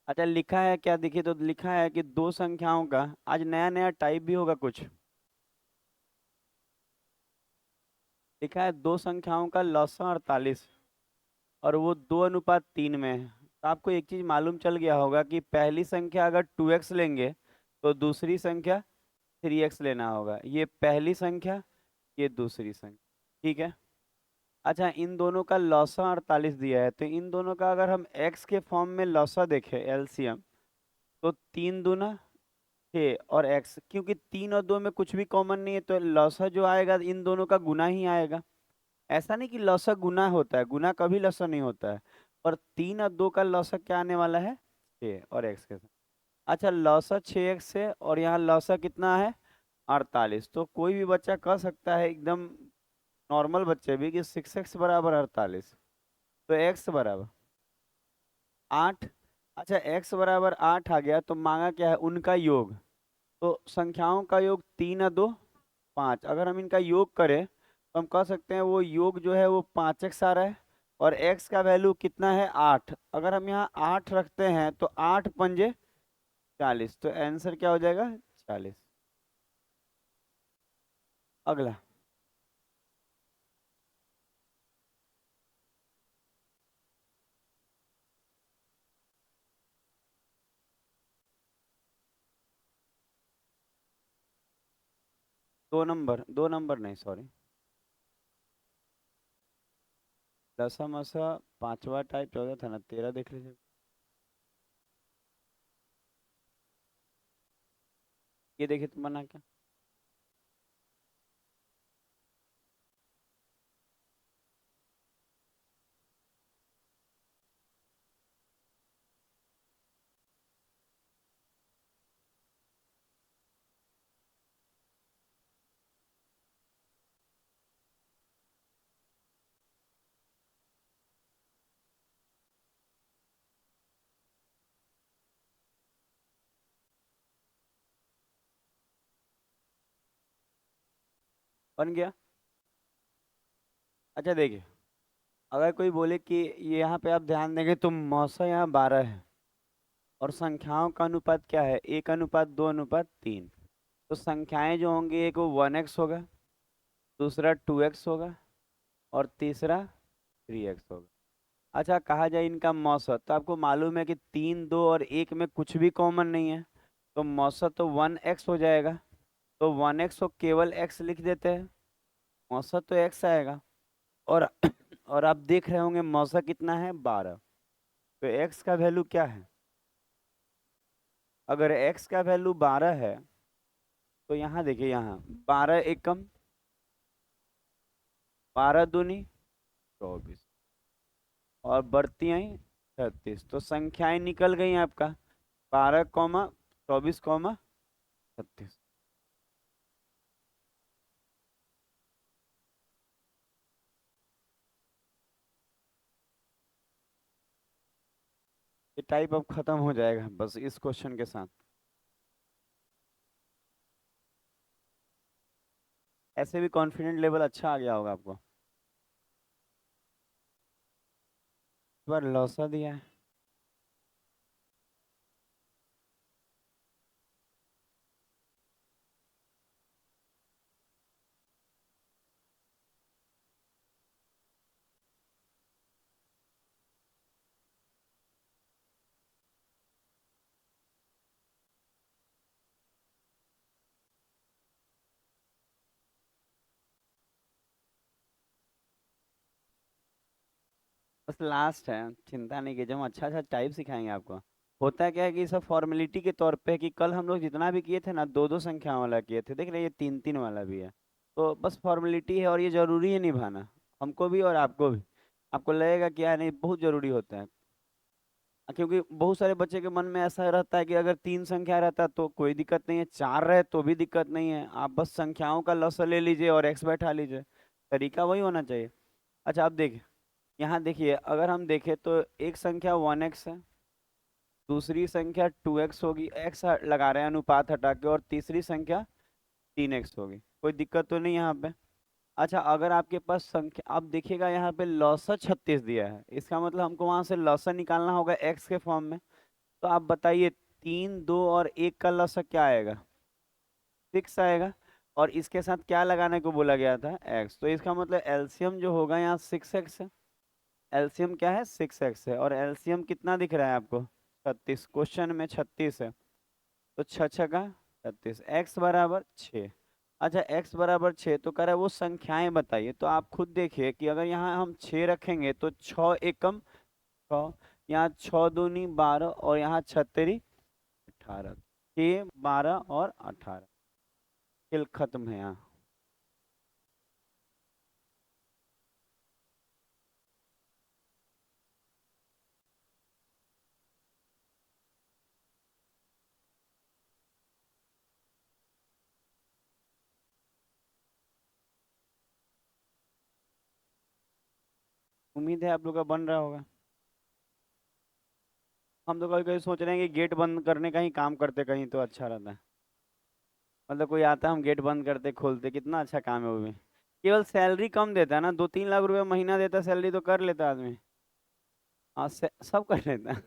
अच्छा लिखा है क्या, देखिए तो लिखा है कि दो संख्याओं का, आज नया नया टाइप भी होगा कुछ, लिखा है दो संख्याओं का लॉसा 48 और वो 2:3 में है। तो आपको एक चीज मालूम चल गया होगा कि पहली संख्या अगर 2x लेंगे तो दूसरी संख्या 3x लेना होगा। ये पहली संख्या, ये दूसरी संख्या। ठीक है। अच्छा इन दोनों का लॉसा 48 दिया है, तो इन दोनों का अगर हम x के फॉर्म में लॉसा देखें एलसीएम, तो 3 दूना 6 और x, क्योंकि 3 और 2 में कुछ भी कॉमन नहीं है तो लॉसा जो आएगा इन दोनों का गुना ही आएगा। ऐसा नहीं कि लॉसा गुना होता है, गुना कभी लॉसा नहीं होता है। और 3 और 2 का लॉसा क्या आने वाला है, 6 और x के साथ। अच्छा लॉसा 6x है और यहाँ लॉसा कितना है, 48। तो कोई भी बच्चा कह सकता है एकदम नॉर्मल बच्चे भी कि 6x बराबर 48। तो x बराबर 8। अच्छा x बराबर 8 आ गया तो मांगा क्या है, उनका योग। तो संख्याओं का योग 3 और 2 5, अगर हम इनका योग करें तो हम कह सकते हैं वो योग जो है वो 5x आ रहा है। और x का वैल्यू कितना है, 8। अगर हम यहाँ 8 रखते हैं तो 8 पंजे 40, तो आंसर क्या हो जाएगा, 40। अगला। 2 नंबर, 2 नंबर नहीं सॉरी, दशमलव पांचवा टाइप 14 था ना, 13 देख लीजिए। ये देखिए तुम बना क्या। बन गया। अच्छा देखिए, अगर कोई बोले कि ये यहाँ पे आप ध्यान देंगे तो मौसा यहाँ 12 है और संख्याओं का अनुपात क्या है, 1:2:3। तो संख्याएं जो होंगी, एक वो 1x होगा, दूसरा 2x होगा और तीसरा 3x होगा। अच्छा कहा जाए इनका मौसत, तो आपको मालूम है कि 3 2 और 1 में कुछ भी कॉमन नहीं है, तो मौसत तो 1x हो जाएगा। तो 1x को केवल x लिख देते हैं, मौसत तो x आएगा। और और आप देख रहे होंगे मौसा कितना है, 12। तो x का वैल्यू क्या है, अगर x का वैल्यू 12 है तो यहाँ देखिए, यहाँ 12 एकम, 12 दूनी 24 और बढ़ती आई 36। तो संख्याएं निकल गई आपका, 12, 24, 36। ये टाइप अब खत्म हो जाएगा बस इस क्वेश्चन के साथ। ऐसे भी कॉन्फिडेंट लेवल अच्छा आ गया होगा आपको। इस बार लौसा दिया है। बस लास्ट है, चिंता नहीं कीजिए, हम अच्छा अच्छा टाइप सिखाएंगे आपको। होता क्या है कि सब फॉर्मेलिटी के तौर पे है कि कल हम लोग जितना भी किए थे ना, दो दो संख्याओं वाला किए थे, देख रहे हैं ये 3 3 वाला भी है। तो बस फॉर्मेलिटी है और ये जरूरी है निभाना, हमको भी और आपको भी। आपको लगेगा कि यार नहीं बहुत जरूरी होता है, क्योंकि बहुत सारे बच्चे के मन में ऐसा रहता है कि अगर 3 संख्या रहता तो कोई दिक्कत नहीं है, 4 रहे तो भी दिक्कत नहीं है, आप बस संख्याओं का लसा ले लीजिए और एक्स बैठा लीजिए। तरीका वही होना चाहिए। अच्छा अब देखिए, यहाँ देखिए अगर हम देखें तो एक संख्या 1x है, दूसरी संख्या 2x होगी, एक्स लगा रहे हैं अनुपात हटा के, और तीसरी संख्या 3x होगी। कोई दिक्कत तो नहीं यहाँ पे। अच्छा अगर आपके पास संख्या, आप देखिएगा यहाँ पे लौसा 36 दिया है, इसका मतलब हमको वहां से लौसा निकालना होगा एक्स के फॉर्म में। तो आप बताइए 3, 2 और 1 का लसा क्या आएगा? 6 आएगा। और इसके साथ क्या लगाने को बोला गया था? x। तो इसका मतलब एलसीएम जो होगा यहाँ 6x है। एलसीएम क्या है? 6x है। और एलसीएम कितना दिख रहा है आपको? 36। क्वेश्चन में 36 है। तो छ छ का 36, x बराबर 6। अच्छा, x बराबर 6 तो कह रहा है वो संख्याएं बताइए। तो आप खुद देखिए कि अगर यहाँ हम 6 रखेंगे तो 6 एकम 6, यहाँ 6 दूनी 12 और यहाँ 6 तेरी 18। 6, 12 और 18। खेल खत्म है यहाँ। उम्मीद है आप लोग का बन रहा होगा। हम तो कभी कभी सोच रहे हैं कि गेट बंद करने का ही काम करते कहीं तो अच्छा रहता है। मतलब कोई आता है हम गेट बंद करते खोलते, कितना अच्छा काम है वो भी। केवल सैलरी कम देता है ना, 2-3 लाख रुपए महीना देता सैलरी तो कर लेता आदमी। हाँ, सब कर लेता है।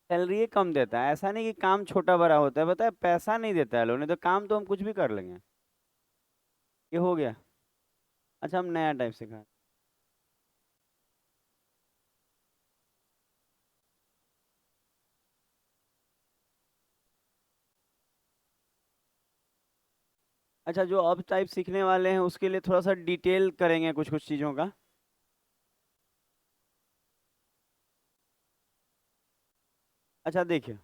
सैलरी कम देता है, ऐसा नहीं कि काम छोटा बड़ा होता है, बताए पैसा नहीं देता है लोग, नहीं तो काम तो हम कुछ भी कर लेंगे। ये हो गया। अच्छा, हम नया टाइप सिखा। अच्छा, जो अब टाइप सीखने वाले हैं उसके लिए थोड़ा सा डिटेल करेंगे कुछ कुछ चीज़ों का। अच्छा देखिए।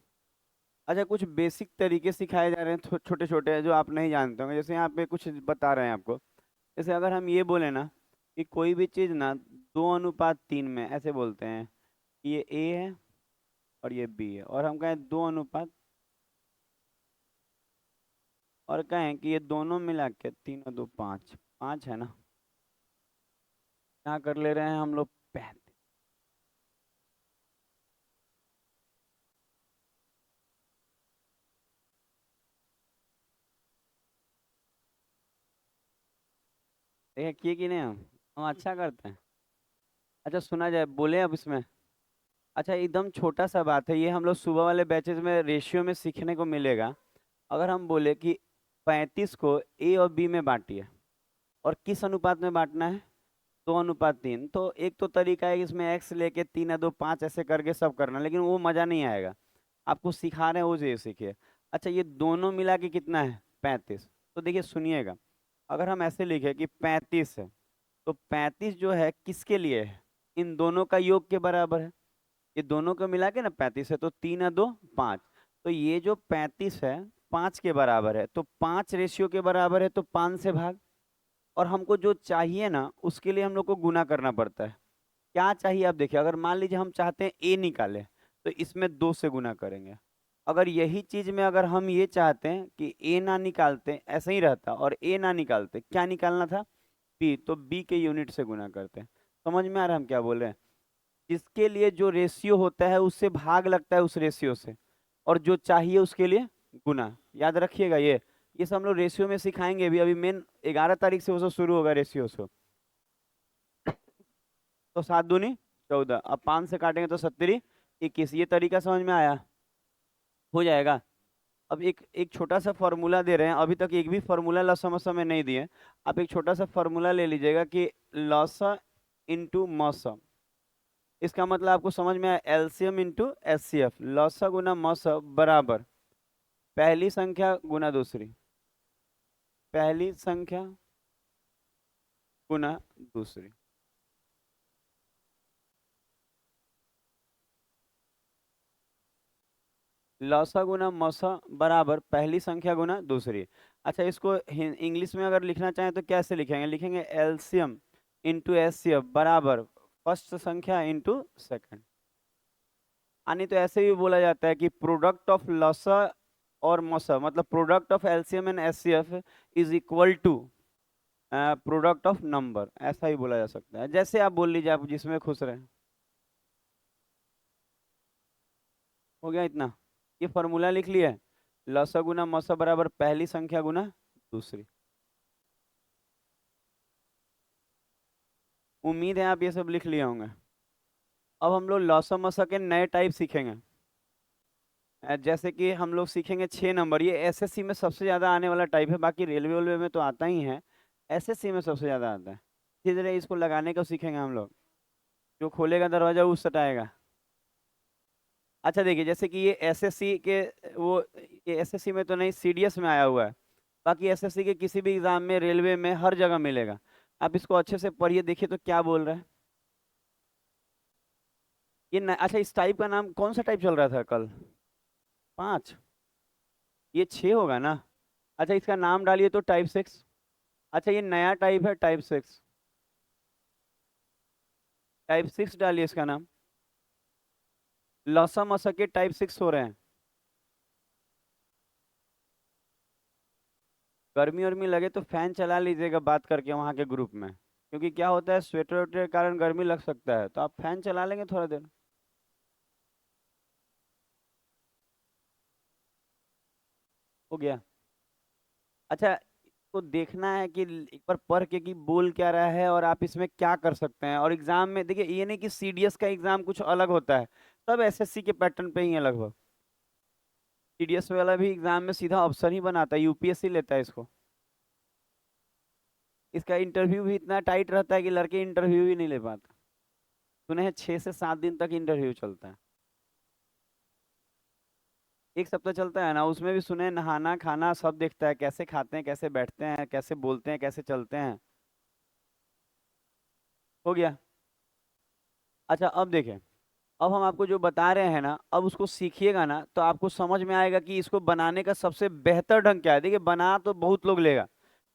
अच्छा, कुछ बेसिक तरीके सिखाए जा रहे हैं छोटे छोटे जो आप नहीं जानते होंगे, जैसे यहाँ पे कुछ बता रहे हैं आपको। जैसे अगर हम ये बोले ना कि कोई भी चीज़ ना 2:3 में ऐसे बोलते हैं कि ये ए है और ये बी है, और हम कहें 2:, और कहें कि ये दोनों मिला के 3 और 2 5, 5 है ना। यहाँ कर ले रहे हैं हम लोग 35। देखिए किए कि नहीं हम अच्छा करते हैं। अच्छा सुना जाए, बोले अब इसमें। अच्छा, एकदम छोटा सा बात है ये, हम लोग सुबह वाले बैचेज में रेशियो में सीखने को मिलेगा। अगर हम बोले कि 35 को ए और बी में बांटिए, और किस अनुपात में बांटना है? 2:3। तो एक तो तरीका है कि इसमें एक्स लेके 3 या 2 5 ऐसे करके सब करना, लेकिन वो मज़ा नहीं आएगा। आपको सिखा रहे हैं वो चीज़ सीखिए। अच्छा, ये दोनों मिला के कितना है? 35। तो देखिए सुनिएगा, अगर हम ऐसे लिखे कि 35 है, तो 35 जो है किसके लिए है? इन दोनों का योग के बराबर है। ये दोनों को मिला के ना 35 है, तो 3 या 2 5। तो ये जो 35 है 5 के बराबर है, तो 5 रेशियो के बराबर है, तो 5 से भाग। और हमको जो चाहिए ना उसके लिए हम लोग को गुना करना पड़ता है। क्या चाहिए आप देखिए, अगर मान लीजिए हम चाहते हैं ए निकालें, तो इसमें 2 से गुना करेंगे। अगर यही चीज में अगर हम ये चाहते हैं कि ए ना निकालते, ऐसे ही रहता, और ए ना निकालते, क्या निकालना था? बी, तो बी के यूनिट से गुना करते हैं। समझ में आ रहा है हम क्या बोल रहे हैं? जिसके लिए जो रेशियो होता है उससे भाग लगता है उस रेशियो से, और जो चाहिए उसके लिए गुना। याद रखिएगा ये सब हम लोग रेशियो में सिखाएंगे भी। अभी मेन 11 तारीख से वो सब शुरू होगा रेशियो से। तो 7 दूनी 14, अब 5 से काटेंगे तो 70 21। ये तरीका समझ में आया? हो जाएगा। अब एक एक छोटा सा फॉर्मूला दे रहे हैं, अभी तक एक भी फॉर्मूला समस्या में नहीं दिए। आप एक छोटा सा फॉर्मूला ले लीजिएगा कि लॉसा इंटू मौसा। इसका मतलब आपको समझ में आया? एलसीएम इंटू एचसीएफ, लॉसा गुना मौसा बराबर पहली संख्या गुना दूसरी, पहली संख्या गुना दूसरी। लौसा गुना मौसा बराबर पहली संख्या गुना दूसरी। अच्छा, इसको इंग्लिश में अगर लिखना चाहें तो कैसे लिखेंगे? लिखेंगे एलसीएम इंटू एचसीएफ बराबर फर्स्ट संख्या इंटू सेकंड। यानी तो ऐसे भी बोला जाता है कि प्रोडक्ट ऑफ लौसा और मौसा, मतलब product of LCM and HCF is equal to product of number, ऐसा ही बोला जा सकता है। जैसे आप बोल लीजिए, आप जिसमें खुश रहे। हो गया इतना? ये फॉर्मूला लिख लिया है। लसा गुना मसा बराबर पहली संख्या गुना दूसरी। उम्मीद है आप ये सब लिख लिए होंगे। अब हम लोग लॉसा मसा के नए टाइप सीखेंगे। जैसे कि हम लोग सीखेंगे 6 नंबर, ये एसएससी में सबसे ज्यादा आने वाला टाइप है, बाकी रेलवे वेलवे में तो आता ही है, एसएससी में सबसे ज्यादा आता है। धीरे धीरे इसको लगाने को सीखेंगे हम लोग। जो खोलेगा दरवाजा वो सटाएगा। अच्छा देखिए, जैसे कि ये एसएससी के, वो ये एसएससी में तो नहीं, सीडीएस में आया हुआ है। बाकी एसएससी के किसी भी एग्जाम में, रेलवे में, हर जगह मिलेगा। आप इसको अच्छे से पढ़िए, देखिए तो क्या बोल रहा है। अच्छा, इस टाइप का नाम कौन सा टाइप चल रहा था कल? 5? ये 6 होगा ना? अच्छा, इसका नाम डालिए तो टाइप 6। अच्छा, ये नया टाइप है, टाइप 6। टाइप 6 डालिए इसका नाम। लौसा मसा के टाइप 6 हो रहे हैं। गर्मी वर्मी लगे तो फैन चला लीजिएगा बात करके वहाँ के ग्रुप में, क्योंकि क्या होता है, स्वेटर वेटर के कारण गर्मी लग सकता है, तो आप फैन चला लेंगे थोड़ा देर। हो गया। अच्छा, तो देखना है कि एक बार पढ़ के कि बोल क्या रहा है और आप इसमें क्या कर सकते हैं। और एग्जाम में देखिए, ये नहीं कि सीडीएस का एग्जाम कुछ अलग होता है, सब एसएससी के पैटर्न पे ही है लगभग। सीडीएस वाला भी एग्जाम में सीधा ऑप्शन ही बनाता है, यूपीएससी लेता है इसको। इसका इंटरव्यू भी इतना टाइट रहता है कि लड़के इंटरव्यू ही नहीं ले पाते। सुने हैं 6 से 7 दिन तक इंटरव्यू चलता है। एक सप्ताह चलता है ना, उसमें भी सुने हैं नहाना खाना सब देखता है, कैसे खाते हैं, कैसे बैठते हैं, कैसे बोलते हैं, कैसे चलते हैं। हो गया। अच्छा, अब देखें, अब हम आपको जो बता रहे हैं ना, अब उसको सीखिएगा ना तो आपको समझ में आएगा कि इसको बनाने का सबसे बेहतर ढंग क्या है। देखिए, बना तो बहुत लोग लेगा,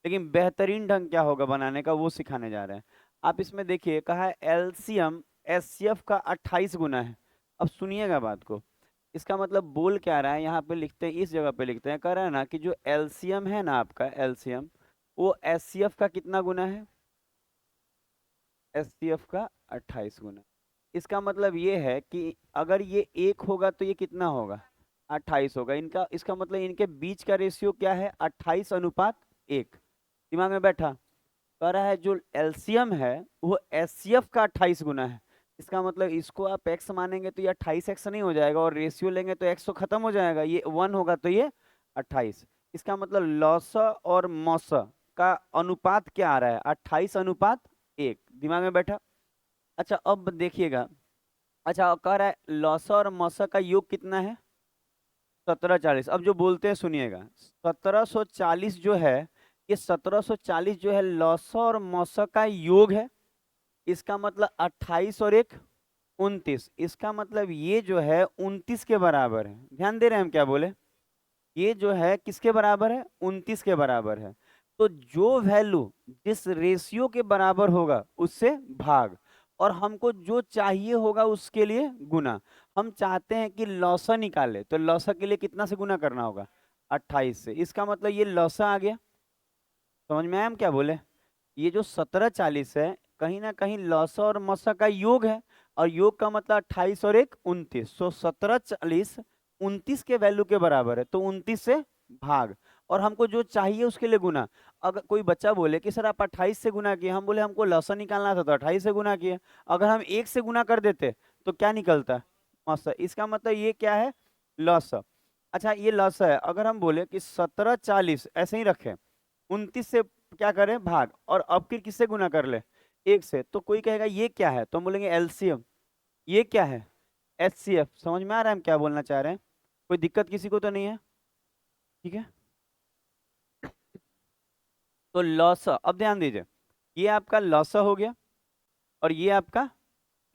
लेकिन बेहतरीन ढंग क्या होगा बनाने का वो सिखाने जा रहे हैं। आप इसमें देखिए, कहा है एलसीएम एचसीएफ का 28 गुना है। अब सुनिएगा बात को, इसका मतलब बोल क्या रहा है, यहाँ पे लिखते हैं, इस जगह पे लिखते हैं, कह रहा है ना कि जो एलसीएम है ना आपका एलसीएम, वो एचसीएफ का कितना गुना है? एचसीएफ का 28 गुना। इसका मतलब ये है कि अगर ये 1 होगा तो ये कितना होगा? 28 होगा। इनका, इसका मतलब इनके बीच का रेशियो क्या है? 28:1। दिमाग में बैठा? कह रहा है जो एलसीएम है वो एचसीएफ का 28 गुना है। इसका मतलब इसको आप एक्स मानेंगे तो ये 28x नहीं हो जाएगा, और रेशियो लेंगे तो एक्स तो खत्म हो जाएगा, ये 1 होगा तो ये 28। इसका मतलब लॉसा और मौसा का अनुपात क्या आ रहा है? 28:1। दिमाग में बैठा? अच्छा, अब देखिएगा। अच्छा, कह रहा है लौसा और मौसा का योग कितना है? 1740। अब जो बोलते हैं सुनिएगा, 1740 जो है, ये 1740 जो है लौसा और मौसा का योग है। इसका मतलब 28 और 1 29। इसका मतलब ये जो है 29 के बराबर है। ध्यान दे रहे हैं हम क्या बोले? ये जो है किसके बराबर है? 29 के बराबर है। तो जो वैल्यू जिस रेशियो के बराबर होगा उससे भाग, और हमको जो चाहिए होगा उसके लिए गुना। हम चाहते हैं कि लौसा निकाले, तो लौसा के लिए कितना से गुना करना होगा? 28 से। इसका मतलब ये लौसा आ गया। समझ में आया हम क्या बोले? ये जो 1740 है, कहीं ना कहीं लौसा और मौसा का योग है, और योग का मतलब 28 और 1 29। सो 1740 29 के वैल्यू के बराबर है, तो 29 से भाग, और हमको जो चाहिए उसके लिए गुना। अगर कोई बच्चा बोले कि सर आप 28 से गुना किए, हम बोले हमको लौसा निकालना था तो 28 से गुना किए। अगर हम 1 से गुना कर देते तो क्या निकलता? मौसा। इसका मतलब ये क्या है? लौसा। अच्छा, ये लौसा है। अगर हम बोले कि 1740 ऐसे ही रखें, 29 से क्या करें? भाग, और अब फिर किससे गुना कर ले? 1 से। तो कोई कहेगा ये क्या है, तो हम बोलेंगे एलसीएम। ये क्या है? एचसीएफ। समझ में आ रहा है हम क्या बोलना चाह रहे हैं? कोई दिक्कत किसी को तो नहीं है? ठीक है। तो लौसा, अब ध्यान दीजिए, ये आपका लौसा हो गया और ये आपका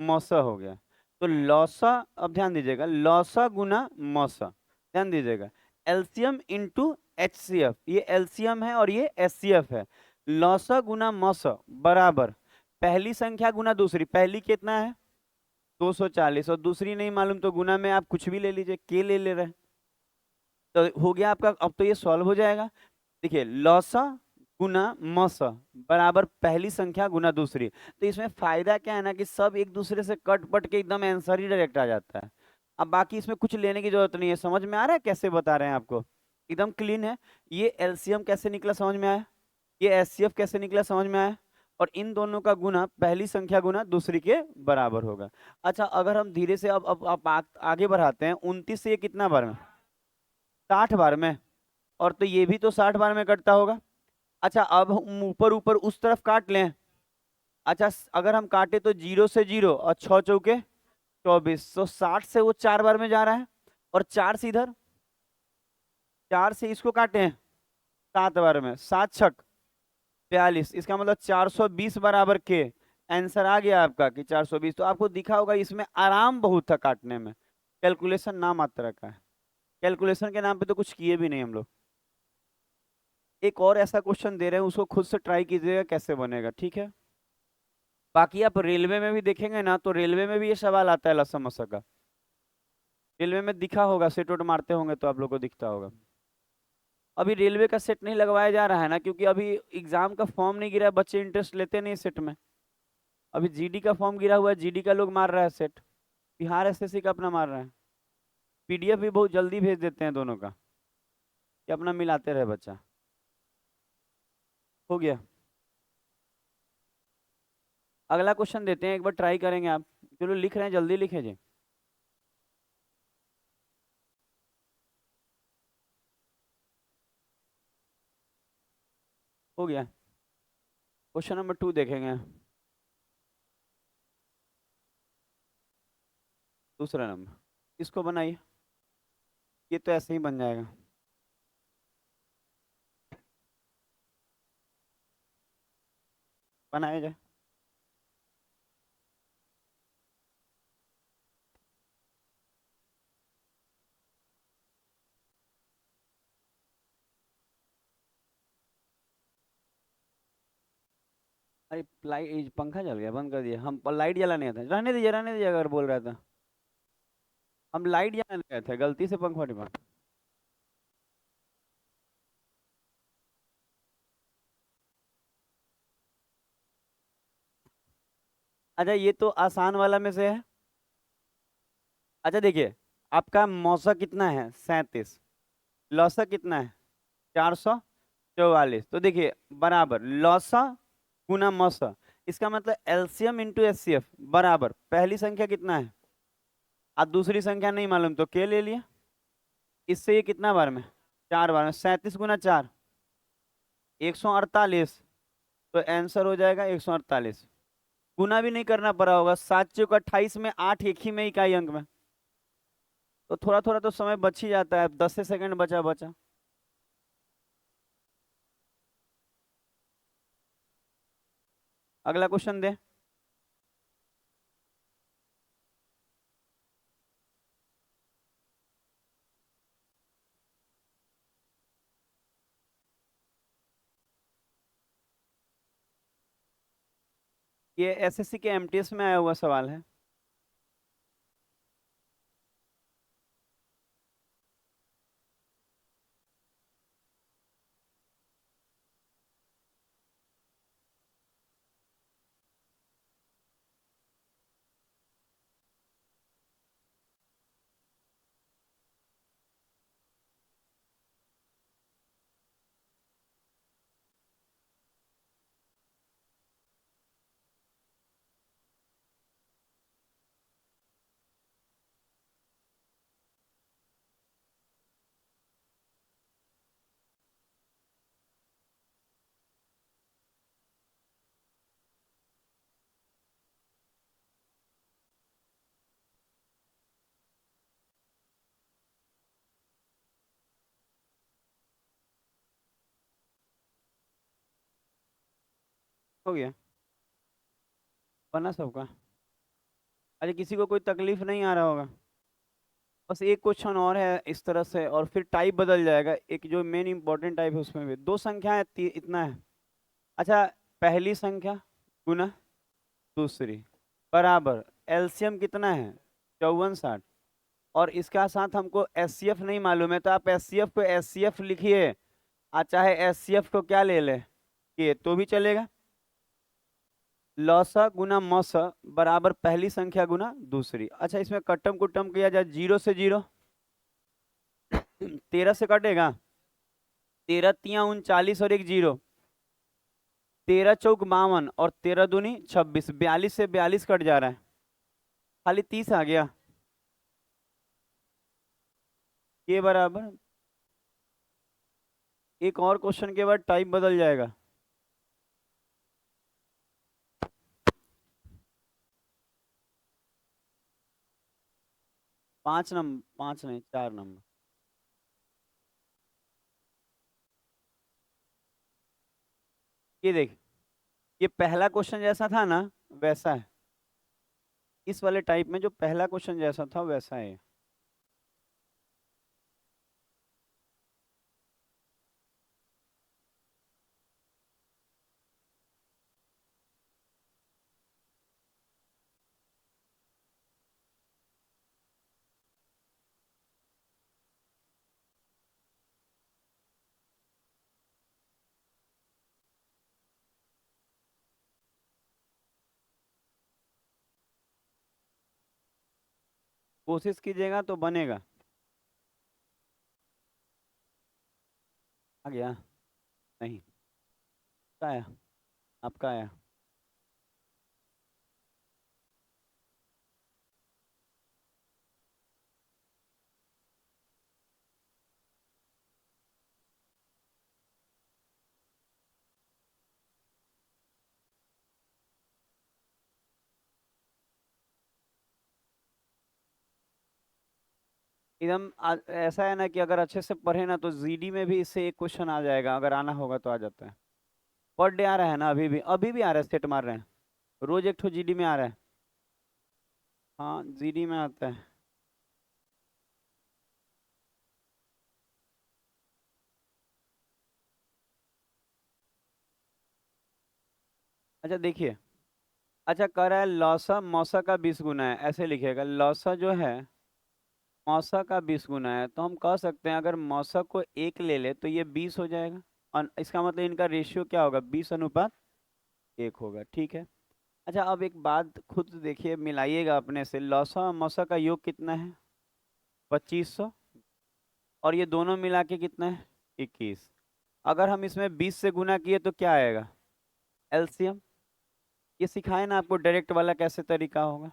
मौसा हो गया। तो लौसा, अब ध्यान दीजिएगा, लौसा गुना मौसा। ध्यान दीजिएगा, एलसीएम इंटू एचसीएफ, ये एलसीएम है और ये एचसीएफ है। लौसा गुना मौसा बराबर पहली संख्या गुना दूसरी। पहली कितना है? 240, और दूसरी नहीं मालूम तो गुना में आप कुछ भी ले लीजिए, के ले रहे हैं। तो हो गया आपका। अब तो ये सॉल्व हो जाएगा। देखिए, लौसा गुना मौसा बराबर पहली संख्या गुना दूसरी। तो इसमें फायदा क्या है ना कि सब एक दूसरे से कट पट के एकदम आंसर ही डायरेक्ट आ जाता है। अब बाकी इसमें कुछ लेने की जरूरत नहीं है। समझ में आ रहा है कैसे बता रहे हैं आपको? एकदम क्लीन है। ये एलसीएम कैसे निकला समझ में आया? ये एचसीएफ कैसे निकला समझ में आया? और इन दोनों का गुना पहली संख्या गुना दूसरी के बराबर होगा। अच्छा, अगर हम धीरे से अब आगे बढ़ाते हैं, 29 से ये कितना बार में, 60 बार में, और तो ये भी तो 60 बार में कटता होगा। अच्छा, अब हम ऊपर ऊपर उस तरफ काट लें। अच्छा, अगर हम काटे तो 0 से 0 और 6 चौके 24, तो 60 से वो 4 बार में जा रहा है, और 4 से इधर, 4 से इसको काटे हैं 7 बार में, 7 छक 42, इसका मतलब 420 बराबर के। आंसर आ गया आपका कि 420। तो आपको दिखा होगा इसमें आराम बहुत था काटने में, कैलकुलेशन नाम मात्र का है, कैलकुलेशन के नाम पे तो कुछ किए भी नहीं हम लोग। एक और ऐसा क्वेश्चन दे रहे हैं, उसको खुद से ट्राई कीजिएगा कैसे बनेगा, ठीक है। बाकी आप रेलवे में भी देखेंगे ना, तो रेलवे में भी ये सवाल आता है लसा मसा का, रेलवे में दिखा होगा, सेट उट मारते होंगे तो आप लोग को दिखता होगा। अभी रेलवे का सेट नहीं लगवाया जा रहा है ना, क्योंकि अभी एग्जाम का फॉर्म नहीं गिरा है, बच्चे इंटरेस्ट लेते नहीं सेट में। अभी जीडी का फॉर्म गिरा हुआ है, जीडी का लोग मार रहा है सेट, बिहार एसएससी का अपना मार रहा है। पीडीएफ भी बहुत जल्दी भेज देते हैं दोनों का, कि अपना मिलाते रहे बच्चा। हो गया। अगला क्वेश्चन देते हैं, एक बार ट्राई करेंगे आप। चलो लिख रहे हैं, जल्दी लिखे जी। हो गया। क्वेश्चन नंबर 2 देखेंगे, दूसरा नंबर। इसको बनाइए, ये तो ऐसे ही बन जाएगा। बनाया जाए। अरे लाइट, पंखा जल गया, बंद कर दिया। हम लाइट जलाने गए थे, रहने दीजिए रहने दीजिए, अगर बोल रहा था। हम लाइट जलाने गए थे, गलती से पंखा टिपा। अच्छा, ये तो आसान वाला में से है। अच्छा देखिए, आपका मौसा कितना है, 37, लौसा कितना है, 444। तो देखिए बराबर लौसा गुना मौसा, इसका मतलब एलसीएम इंटू एचसीएफ बराबर पहली संख्या कितना है, अब दूसरी संख्या नहीं मालूम तो के ले लिया। इससे ये कितना बार में, 4 बार में, 37 गुना 4 148। तो आंसर हो जाएगा 148। गुना भी नहीं करना पड़ा होगा, 7 चौक 28 में 8 एक ही में इकाई अंक में, तो थोड़ा थोड़ा तो समय बच ही जाता है। 10 से सेकंड बचा बचा। अगला क्वेश्चन दे। ये एसएससी के एमटीएस में आया हुआ सवाल है। हो गया, बना सबका। अरे किसी को कोई तकलीफ नहीं आ रहा होगा। बस एक क्वेश्चन और है इस तरह से, और फिर टाइप बदल जाएगा। एक जो मेन इंपॉर्टेंट टाइप है उसमें भी दो संख्याएं इतना है। अच्छा, पहली संख्या गुना दूसरी बराबर एलसीएम कितना है, 54 60। और इसका साथ हमको एचसीएफ नहीं मालूम है, तो आप एचसीएफ को एचसीएफ लिखिए, और चाहे एचसीएफ को क्या ले ले के तो भी चलेगा। लौसा गुना मौसा बराबर पहली संख्या गुना दूसरी। अच्छा, इसमें कट्टम कुट्टम किया जाए, 0 से 0 13 से कटेगा, 13 तिया 39 और एक 0, 13 चौक 52 और 13 दूनी 26, 42 से 42 कट जा रहा है, खाली 30 आ गया। ये बराबर, एक और क्वेश्चन के बाद टाइप बदल जाएगा। पांच नंबर, पांच नहीं 4 नंबर। ये देख, ये पहला क्वेश्चन जैसा था ना वैसा है, इस वाले टाइप में जो पहला क्वेश्चन जैसा था वैसा है। कोशिश कीजिएगा तो बनेगा। आ गया? नहीं, क्या आया? आपका आया? एकदम ऐसा है ना कि अगर अच्छे से पढ़े ना तो जीडी में भी इससे एक क्वेश्चन आ जाएगा, अगर आना होगा तो आ जाता है। पर डे आ रहा है ना, अभी भी आ रहा है, सेट मार रहे हैं, रोज एक ठो जीडी में आ रहा है। हाँ जीडी में आता है। अच्छा देखिए, अच्छा कह रहा है लौसा मौसा का 20 गुना है, ऐसे लिखेगा, लौसा जो है मौसा का 20 गुना है, तो हम कह सकते हैं अगर मौसा को एक ले ले तो ये 20 हो जाएगा, और इसका मतलब इनका रेशियो क्या होगा, 20:1 होगा, ठीक है। अच्छा अब एक बात खुद देखिए, मिलाइएगा अपने से, लौसा और मौसा का योग कितना है, 2500, और ये दोनों मिला के कितना है, 21। अगर हम इसमें 20 से गुना किए तो क्या आएगा, एलसीएम। ये सिखाए ना आपको डायरेक्ट वाला कैसे तरीका होगा,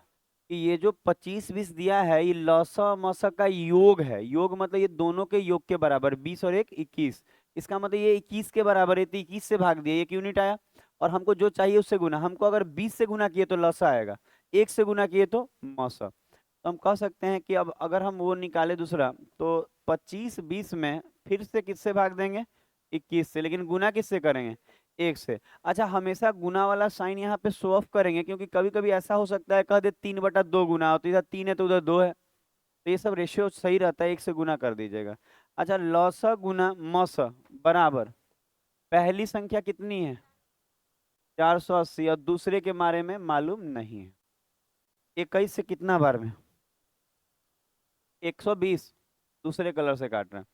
कि ये जो 25-20 दिया है ये लौसा और मौसा का योग है, योग मतलब ये दोनों के योग के बराबर, 20 और एक 21, इसका मतलब ये 21 के बराबर है, तो 21 से भाग दिया, एक यूनिट आया। और हमको जो चाहिए उससे गुना, हमको अगर 20 से गुना किए तो लौसा आएगा, एक से गुना किए तो मौसा। तो हम कह सकते हैं कि अब अगर हम वो निकाले दूसरा, तो 25-20 में फिर से किससे भाग देंगे, 21 से, लेकिन गुना किससे करेंगे, एक से। अच्छा हमेशा गुना वाला साइन यहाँ पे शो ऑफ करेंगे, क्योंकि कभी कभी ऐसा हो सकता है कह दे 3/2 गुना हो, तो इधर 3 है तो उधर 2 है, तो ये सब रेशियो सही रहता है, एक से गुना कर दीजिएगा। अच्छा लौसा गुना मौसा बराबर, पहली संख्या कितनी है, 480, और दूसरे के बारे में मालूम नहीं है। 21 से कितना बार में, 120, दूसरे कलर से काट रहे हैं,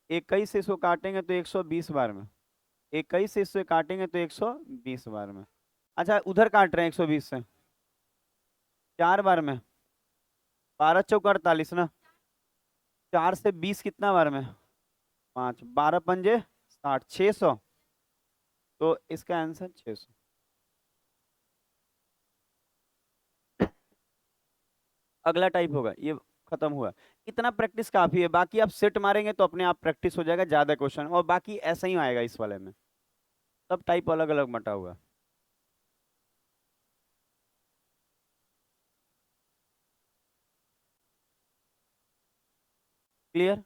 21 से इसको काटेंगे तो 120 बार में, 21 से इससे काटेंगे तो 120 बार में। अच्छा उधर काट रहे हैं 120 से, 4 बार में, 12×4 = 48 ना, 4 से 20 कितना बार में, 5, 12×5 = 60, 600, तो इसका आंसर 600। अगला टाइप होगा ये, खत्म हुआ। इतना प्रैक्टिस काफी है, बाकी आप सेट मारेंगे तो अपने आप प्रैक्टिस हो जाएगा, ज्यादा क्वेश्चन, और बाकी ऐसा ही आएगा इस वाले में, सब टाइप अलग अलग मटा हुआ। क्लियर?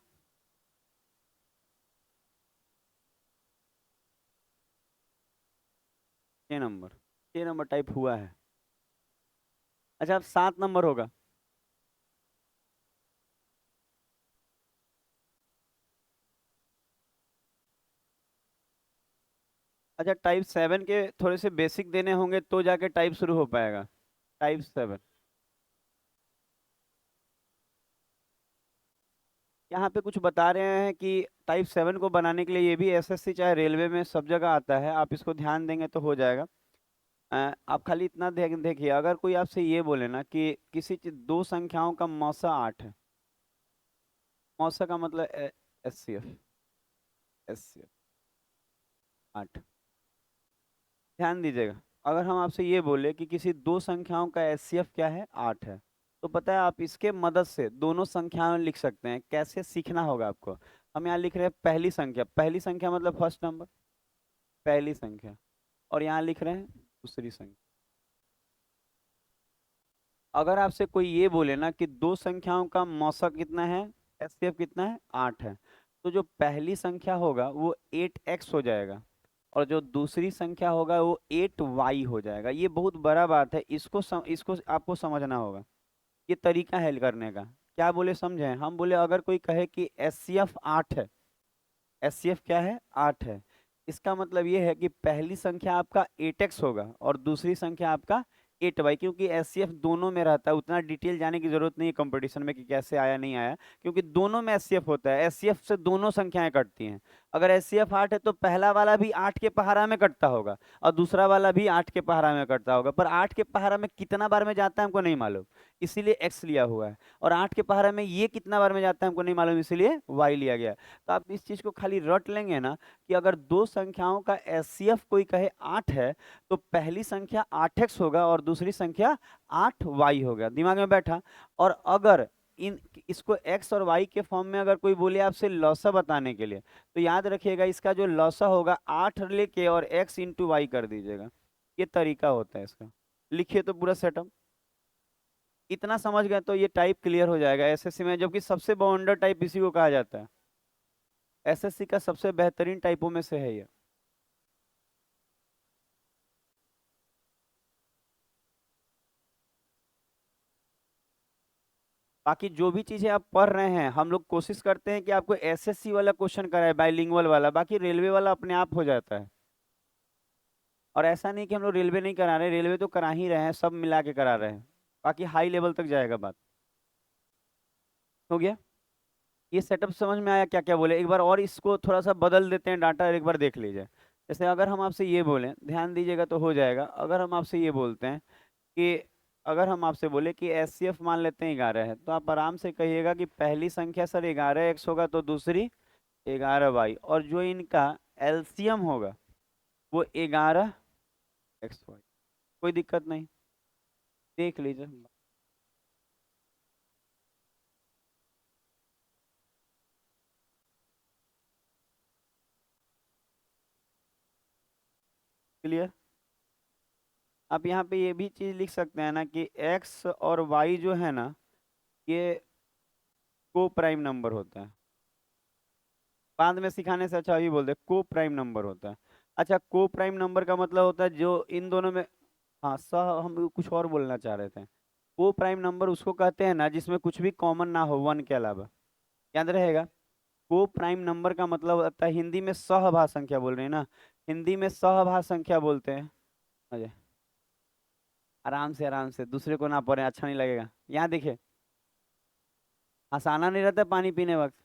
6 नंबर, 6 नंबर टाइप हुआ है। अच्छा अब 7 नंबर होगा। अच्छा टाइप 7 के थोड़े से बेसिक देने होंगे तो जाके टाइप शुरू हो पाएगा, टाइप 7। यहाँ पे कुछ बता रहे हैं कि टाइप 7 को बनाने के लिए, ये भी एसएससी चाहे रेलवे में सब जगह आता है, आप इसको ध्यान देंगे तो हो जाएगा। आप खाली इतना देखिए, अगर कोई आपसे ये बोले ना कि किसी चीज दो संख्याओं का मौसा 8 है, मौसा का मतलब एस सी एफ, 8, ध्यान दीजिएगा, अगर हम आपसे ये बोले कि किसी दो संख्याओं का एचसीएफ क्या है, 8 है, तो पता है आप इसके मदद से दोनों संख्याएं लिख सकते हैं। कैसे सीखना होगा आपको? हम यहाँ लिख रहे हैं पहली संख्या, पहली संख्या मतलब फर्स्ट नंबर, पहली संख्या, और यहाँ लिख रहे हैं दूसरी संख्या। अगर आपसे कोई ये बोले ना कि दो संख्याओं का मौसा कितना है, एचसीएफ कितना है, 8 है, तो जो पहली संख्या होगा वो 8x हो जाएगा, और जो दूसरी संख्या होगा वो 8y हो जाएगा। ये बहुत बड़ा बात है, इसको आपको समझना होगा। ये तरीका है करने का। क्या बोले समझे? हम बोले अगर कोई कहे कि एचसीएफ 8 है, एचसीएफ क्या है, 8 है, इसका मतलब ये है कि पहली संख्या आपका 8x होगा और दूसरी संख्या आपका 8y, क्योंकि एचसीएफ दोनों में रहता है। उतना डिटेल जाने की जरूरत नहीं है कंपटीशन में कि कैसे आया नहीं आया, क्योंकि दोनों में एचसीएफ होता है। एचसीएफ से दोनों संख्याएं कटती हैं। अगर एचसीएफ 8 है तो पहला वाला भी 8 के पहाड़ा में कटता होगा और दूसरा वाला भी 8 के पहाड़ा में कटता होगा, पर 8 के पहाड़ा में कितना बार में जाता है हमको नहीं मालूम, इसीलिए एक्स लिया हुआ है। और 8 के पहाड़ा में ये कितना बार में जाता है हमको नहीं मालूम, इसीलिए वाई लिया गया है। तो आप इस चीज को खाली रट लेंगे ना कि अगर दो संख्याओं का एचसीएफ कोई कहे 8 है, तो पहली संख्या 8x होगा और दूसरी संख्या 8y होगा। दिमाग में बैठा? और अगर इन इसको x और y के फॉर्म में अगर कोई बोले आपसे लौसा बताने के लिए, तो याद रखिएगा इसका जो लौसा होगा 8 लेके और x इंटू वाई कर दीजिएगा। ये तरीका होता है इसका। लिखिए तो पूरा सेटअप। इतना समझ गए तो ये टाइप क्लियर हो जाएगा एसएससी में, जबकि सबसे बाउंडर टाइप इसी को कहा जाता है। एसएससी का सबसे बेहतरीन टाइपों में से है ये। बाकी जो भी चीजें आप पढ़ रहे हैं, हम लोग कोशिश करते हैं कि आपको एसएससी वाला क्वेश्चन कराए, बाइलिंगुअल वाला। बाकी रेलवे वाला अपने आप हो जाता है। और ऐसा नहीं कि हम लोग रेलवे नहीं करा रहे, रेलवे तो करा ही रहे हैं, सब मिला के करा रहे हैं। बाकी हाई लेवल तक जाएगा बात। हो गया? ये सेटअप समझ में आया? क्या क्या बोले एक बार और इसको थोड़ा सा बदल देते हैं डाटा, एक बार देख लीजिए। जैसे अगर हम आपसे ये बोलें, ध्यान दीजिएगा तो हो जाएगा। अगर हम आपसे ये बोलते हैं कि अगर हम आपसे बोले कि एचसीएफ मान लेते हैं 11 है, तो आप आराम से कहिएगा कि पहली संख्या सर 11x होगा तो दूसरी 11y, और जो इनका एलसीएम होगा वो 11xy। कोई दिक्कत नहीं, देख लीजिए। क्लियर? आप यहाँ पे ये भी चीज लिख सकते हैं ना कि x और y जो है ना, ये को प्राइम नंबर होता है। बाद में सिखाने से अच्छा अभी बोल दे, को प्राइम नंबर होता है। अच्छा, को प्राइम नंबर का मतलब होता है जो इन दोनों में, हाँ सह, हम कुछ और बोलना चाह रहे थे। को प्राइम नंबर उसको कहते हैं ना जिसमें कुछ भी कॉमन ना हो वन के अलावा। याद रहेगा? को प्राइम नंबर का मतलब होता है, हिंदी में सहभा संख्या बोल रहे हैं ना, हिंदी में सहभा संख्या बोलते हैं। अजय, आराम से दूसरे को ना पढ़े, अच्छा नहीं लगेगा। यहाँ देखिए, आसाना नहीं रहता पानी पीने वक्त।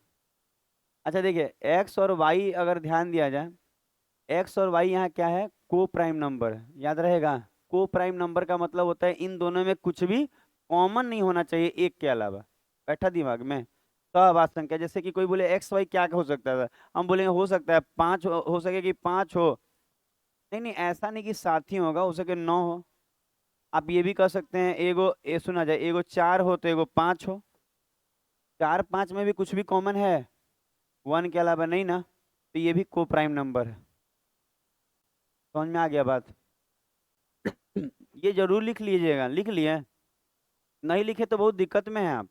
अच्छा देखिए, एक्स और वाई अगर ध्यान दिया जाए, एक्स और वाई यहाँ क्या है, को प्राइम नंबर है। याद रहेगा? को प्राइम नंबर का मतलब होता है इन दोनों में कुछ भी कॉमन नहीं होना चाहिए एक के अलावा। बैठा दिमाग में? सहवाद संख्या, जैसे कि कोई बोले एक्स वाई क्या हो सकता है, हम बोलेंगे हो सकता है पांच हो सके कि पांच हो। नहीं नहीं, ऐसा नहीं कि साथ ही होगा, हो सके नौ हो। आप ये भी कह सकते हैं एगो, ए सुना जाए, एगो चार हो तो एगो पांच हो। चार पांच में भी कुछ भी कॉमन है वन के अलावा? नहीं ना, तो ये भी को प्राइम नंबर है। समझ में आ गया बात? ये जरूर लिख लीजिएगा। लिख लिए? नहीं लिखे तो बहुत दिक्कत में है आप।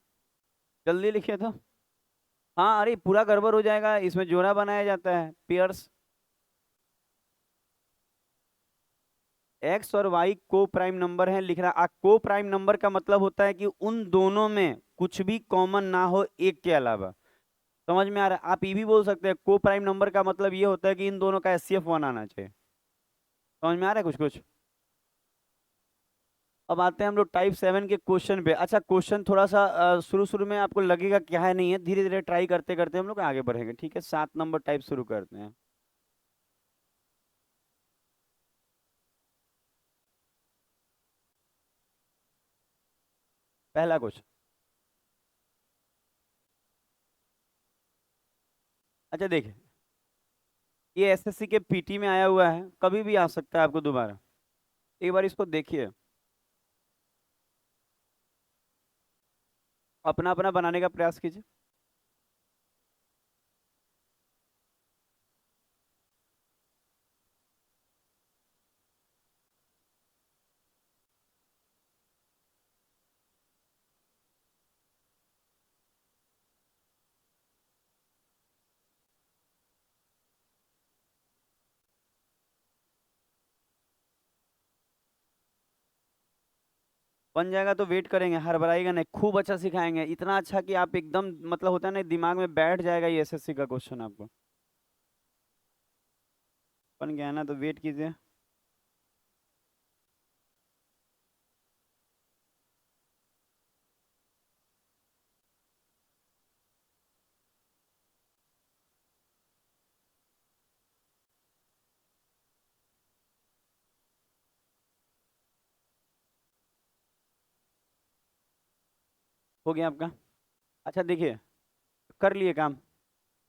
जल्दी लिखे तो। हाँ, अरे पूरा गड़बड़ हो जाएगा, इसमें जोड़ा बनाया जाता है, पेयर्स। एक्स और वाई को प्राइम नंबर है, लिख रहा। को प्राइम नंबर का मतलब होता है कि उन दोनों में कुछ भी कॉमन ना हो एक के अलावा। समझ में आ रहा है? आप ये भी बोल सकते हैं को प्राइम नंबर का मतलब ये होता है कि इन दोनों का एचसीएफ 1 आना चाहिए। समझ में आ रहा है कुछ कुछ? अब आते हैं हम लोग टाइप 7 के क्वेश्चन पे। अच्छा, क्वेश्चन थोड़ा सा शुरू शुरू में आपको लगेगा क्या है नहीं है, धीरे धीरे ट्राई करते करते हम लोग आगे बढ़ेंगे। ठीक है, 7 नंबर टाइप शुरू करते हैं। पहला क्वेश्चन। अच्छा देखिए, ये एसएससी के पीटी में आया हुआ है, कभी भी आ सकता है आपको दोबारा। एक बार इसको देखिए, अपना अपना बनाने का प्रयास कीजिए। बन जाएगा तो वेट करेंगे, हड़बड़ाएगा नहीं, खूब अच्छा सिखाएंगे, इतना अच्छा कि आप एकदम मतलब होता है ना दिमाग में बैठ जाएगा ये एसएससी का क्वेश्चन आपको। बन गया ना, तो वेट कीजिए। हो गया आपका? अच्छा देखिए, कर लिए काम।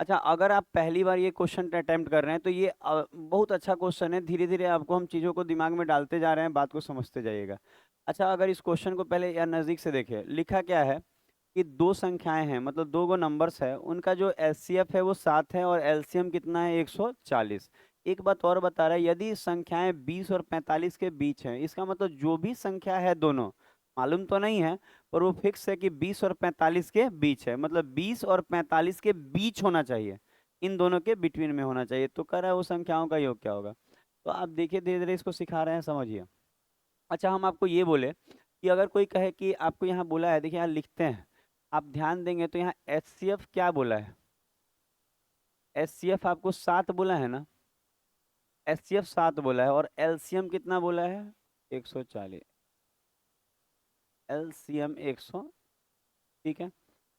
अच्छा, अगर आप पहली बार ये क्वेश्चन अटेम्प्ट कर रहे हैं तो ये बहुत अच्छा क्वेश्चन है, धीरे धीरे आपको हम चीज़ों को दिमाग में डालते जा रहे हैं, बात को समझते जाइएगा। अच्छा, अगर इस क्वेश्चन को पहले या नज़दीक से देखें, लिखा क्या है कि दो संख्याएं हैं, मतलब दो गो नंबर्स है, उनका जो एचसीएफ है वो 7 है और एलसीएम कितना है 140। एक बात और बता रहा है, यदि संख्याएं 20 और 45 के बीच हैं, इसका मतलब जो भी संख्या है दोनों, मालूम तो नहीं है पर वो फिक्स है कि 20 और 45 के बीच है, मतलब 20 और 45 के बीच होना चाहिए, इन दोनों के बिटवीन में होना चाहिए। तो कह रहा है वो संख्याओं का योग क्या होगा। तो आप देखिए, धीरे धीरे इसको सिखा रहे हैं, समझिए। अच्छा, हम आपको ये बोले कि अगर कोई कहे कि आपको यहाँ बोला है, देखिए यहाँ लिखते हैं, आप ध्यान देंगे तो यहाँ एचसीएफ क्या बोला है, एचसीएफ आपको 7 बोला है ना, एचसीएफ 7 बोला है, और एलसीएम कितना बोला है 140, एलसीएम 100, ठीक है,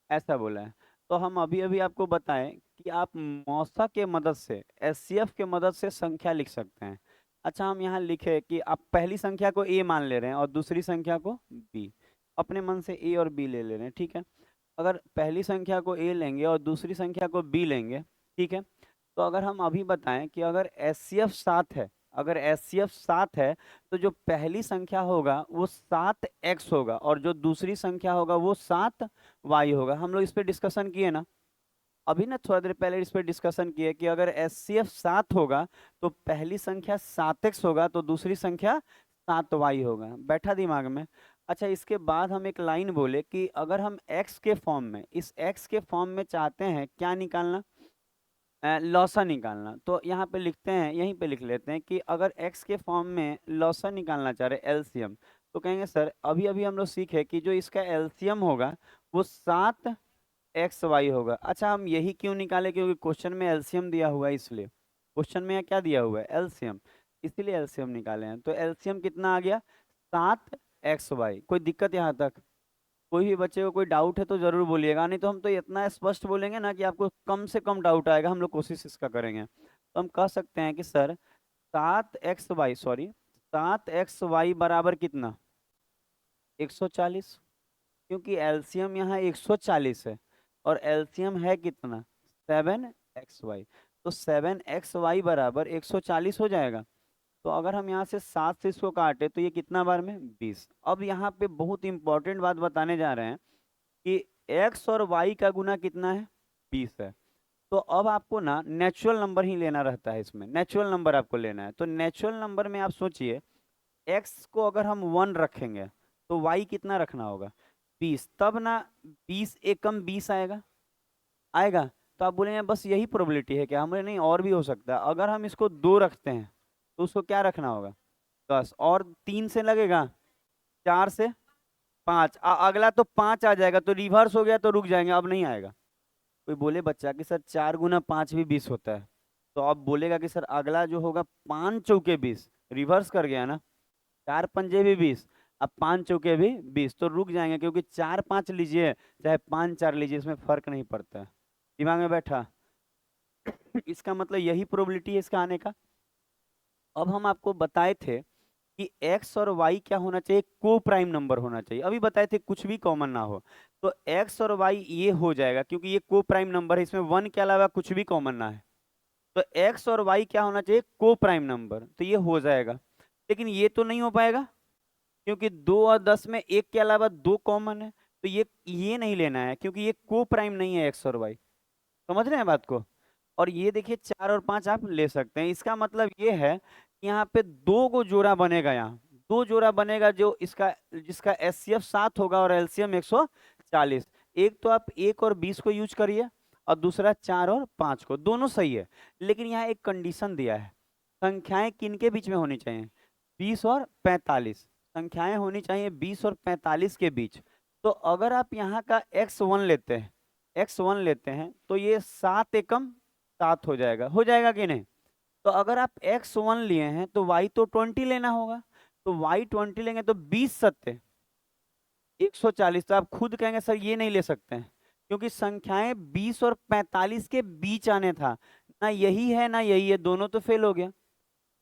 ऐसा बोला है। तो हम अभी अभी आपको बताएं कि आप मौसा के मदद से, एचसीएफ के मदद से संख्या लिख सकते हैं। अच्छा, हम यहाँ लिखे कि आप पहली संख्या को ए मान ले रहे हैं और दूसरी संख्या को बी, अपने मन से ए और बी ले ले रहे हैं, ठीक है। अगर पहली संख्या को ए लेंगे और दूसरी संख्या को बी लेंगे, ठीक है, तो अगर हम अभी बताएं कि अगर एचसीएफ 7 है, अगर एचसीएफ 7 है, तो जो पहली संख्या होगा वो 7x होगा और जो दूसरी संख्या होगा वो 7y होगा। हम लोग इस पे डिस्कशन किए ना अभी ना, थोड़ा देर पहले इस पे डिस्कशन किए कि अगर एचसीएफ 7 होगा तो पहली संख्या 7x होगा तो दूसरी संख्या 7y होगा, बैठा दिमाग में। अच्छा, इसके बाद हम एक लाइन बोले कि अगर हम x के फॉर्म में, इस x के फॉर्म में चाहते हैं क्या निकालना, लॉसा निकालना, तो यहाँ पे लिखते हैं, यहीं पे लिख लेते हैं कि अगर x के फॉर्म में लॉसा निकालना चाह रहे एलसीएम, तो कहेंगे सर अभी अभी हम लोग सीखे कि जो इसका एलसीएम होगा वो 7xy होगा। अच्छा, हम यही क्यों निकाले, क्योंकि क्वेश्चन में एलसीएम दिया हुआ है, इसलिए क्वेश्चन में क्या दिया हुआ है एलसीएम, इसीलिए एलसीएम निकाले हैं। तो एलसीएम कितना आ गया 7xy। कोई दिक्कत यहाँ तक? कोई भी बच्चे को कोई डाउट है तो जरूर बोलिएगा, नहीं तो हम तो इतना स्पष्ट बोलेंगे ना कि आपको कम से कम डाउट आएगा, हम लोग कोशिश इसका करेंगे। तो हम कह सकते हैं कि सर 7xy, सॉरी 7xy बराबर कितना 140, क्योंकि एलसीएम यहाँ 140 है और एलसीएम है कितना 7xy, तो 7xy बराबर 140 हो जाएगा। तो अगर हम यहाँ से 7 से इसको काटे तो ये कितना बार में 20। अब यहाँ पे बहुत इंपॉर्टेंट बात बताने जा रहे हैं कि x और y का गुना कितना है 20 है। तो अब आपको ना नेचुरल नंबर ही लेना रहता है, इसमें नेचुरल नंबर आपको लेना है। तो नेचुरल नंबर में आप सोचिए, x को अगर हम 1 रखेंगे तो y कितना रखना होगा 20, तब ना 20 एक कम 20 आएगा, आएगा। तो आप बोलेंगे बस यही प्रोबेबिलिटी है क्या, हमें नहीं और भी हो सकता है। अगर हम इसको 2 रखते हैं तो उसको क्या रखना होगा 10, और 3 से लगेगा 4 से 5, अगला तो 5 आ जाएगा, तो रिवर्स हो गया तो रुक जाएंगे, अब नहीं आएगा। कोई बोले बच्चा कि सर 4 गुना 5 भी 20 होता है, तो अब बोलेगा कि सर अगला जो होगा 5 चौके 20, रिवर्स कर गया ना, 4 पंजे भी 20, अब 5 चौके भी 20, तो रुक जाएंगे, क्योंकि 4 5 लीजिए चाहे 5 4 लीजिए, इसमें फर्क नहीं पड़ता है। दिमाग में बैठा? इसका मतलब यही प्रोबेबिलिटी है इसका आने का। अब हम आपको बताए थे कि x और y क्या होना चाहिए, को प्राइम नंबर होना चाहिए। अभी बताए थे कुछ भी कॉमन ना हो, तो x और y ये हो जाएगा, क्योंकि ये को प्राइम नंबर है, इसमें 1 के अलावा कुछ भी कॉमन ना है। तो एक्स और वाई क्या होना चाहिए, को प्राइम नंबर, तो ये हो जाएगा। लेकिन ये तो नहीं हो पाएगा, क्योंकि 2 और 10 में एक के अलावा दो कॉमन है, तो ये नहीं लेना है, क्योंकि ये को प्राइम नहीं है एक्स और वाई। समझ रहे हैं बात को। और ये देखिए 4 और 5 आप ले सकते हैं, इसका मतलब ये है कि यहाँ पे दो को जोड़ा बनेगा, यहाँ दो जोड़ा बनेगा, जो इसका जिसका एचसीएफ 7 होगा और एलसीएम 140। एक तो आप 1 और 20 को यूज करिए, और दूसरा 4 और 5 को, दोनों सही है। लेकिन यहाँ एक कंडीशन दिया है, संख्याएं किन के बीच में होनी चाहिए, 20 और 45। संख्याएं होनी चाहिए 20 और 45 के बीच। तो अगर आप यहाँ का x1 लेते हैं तो ये 7 एकम 7 हो जाएगा कि नहीं। तो अगर आप x1 लिए हैं तो y तो 20 लेना होगा, तो y 20 लेंगे तो 20 सत्ते 140। तो आप खुद कहेंगे सर ये नहीं ले सकते हैं, क्योंकि संख्याएं 20 और 45 के बीच आने था, ना यही है ना यही है, दोनों तो फेल हो गया।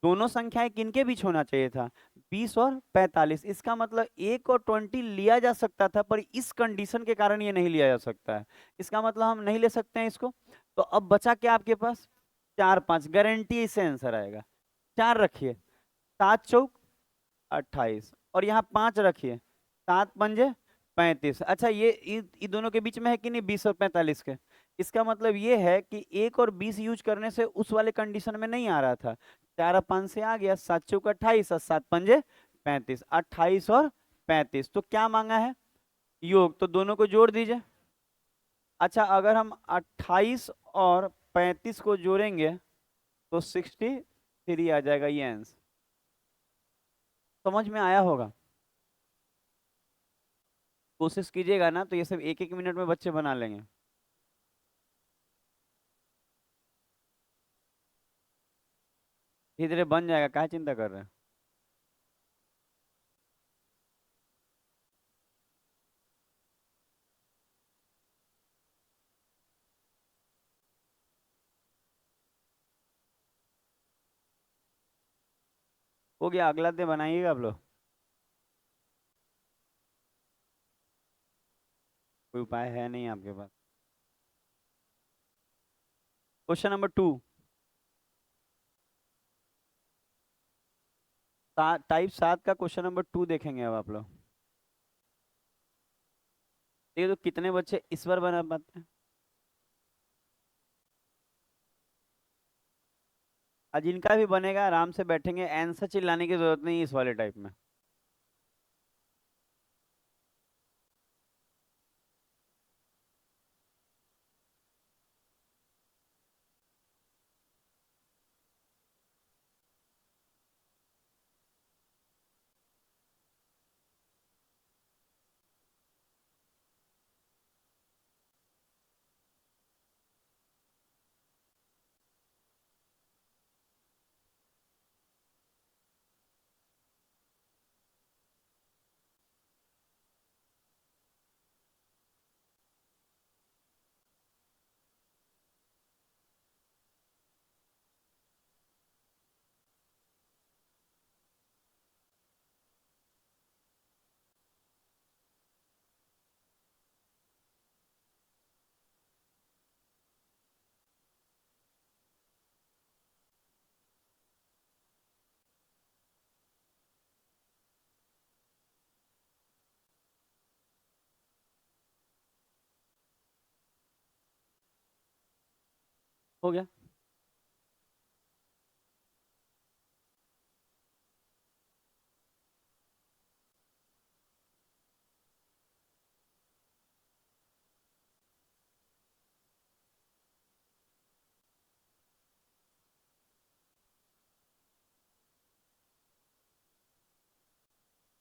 दोनों संख्याएं किनके बीच होना चाहिए था, 20 और 45। इसका मतलब 1 और 20 लिया जा सकता था, पर इस कंडीशन के कारण ये नहीं लिया जा सकता है। इसका मतलब हम नहीं ले सकते हैं इसको। तो अब बचा क्या आपके पास, 4 5, गारंटी इससे आंसर आएगा। 4 रखिए, 7 चौक 28, और यहाँ 5 रखिए, 7 पंजे 35। अच्छा ये दोनों के बीच में है कि नहीं, 20 और 45 के। इसका मतलब ये है कि 1 और 20 यूज करने से उस वाले कंडीशन में नहीं आ रहा था। 4 और 5 से आ गया, 7 चौक 28 और 7 पंजे 35, 28 और 35। तो क्या मांगा है, योग, तो दोनों को जोड़ दीजिए। अच्छा अगर हम 28 और 35 को जोड़ेंगे तो 63 आ जाएगा, ये आंसर। समझ में आया होगा। कोशिश कीजिएगा ना, तो ये सब 1 1 मिनट में बच्चे बना लेंगे। धीरे धीरे बन जाएगा, काहे चिंता कर रहे हैं। हो गया, अगला दिन बनाइएगा आप लोग। कोई उपाय है नहीं आपके पास। क्वेश्चन नंबर 2, टाइप 7 का क्वेश्चन नंबर 2 देखेंगे अब आप लोग। ये तो कितने बच्चे इस बार बना पाते हैं। आज इनका भी बनेगा, आराम से बैठेंगे, आंसर चिल्लाने की जरूरत नहीं है इस वाले टाइप में। हो गया।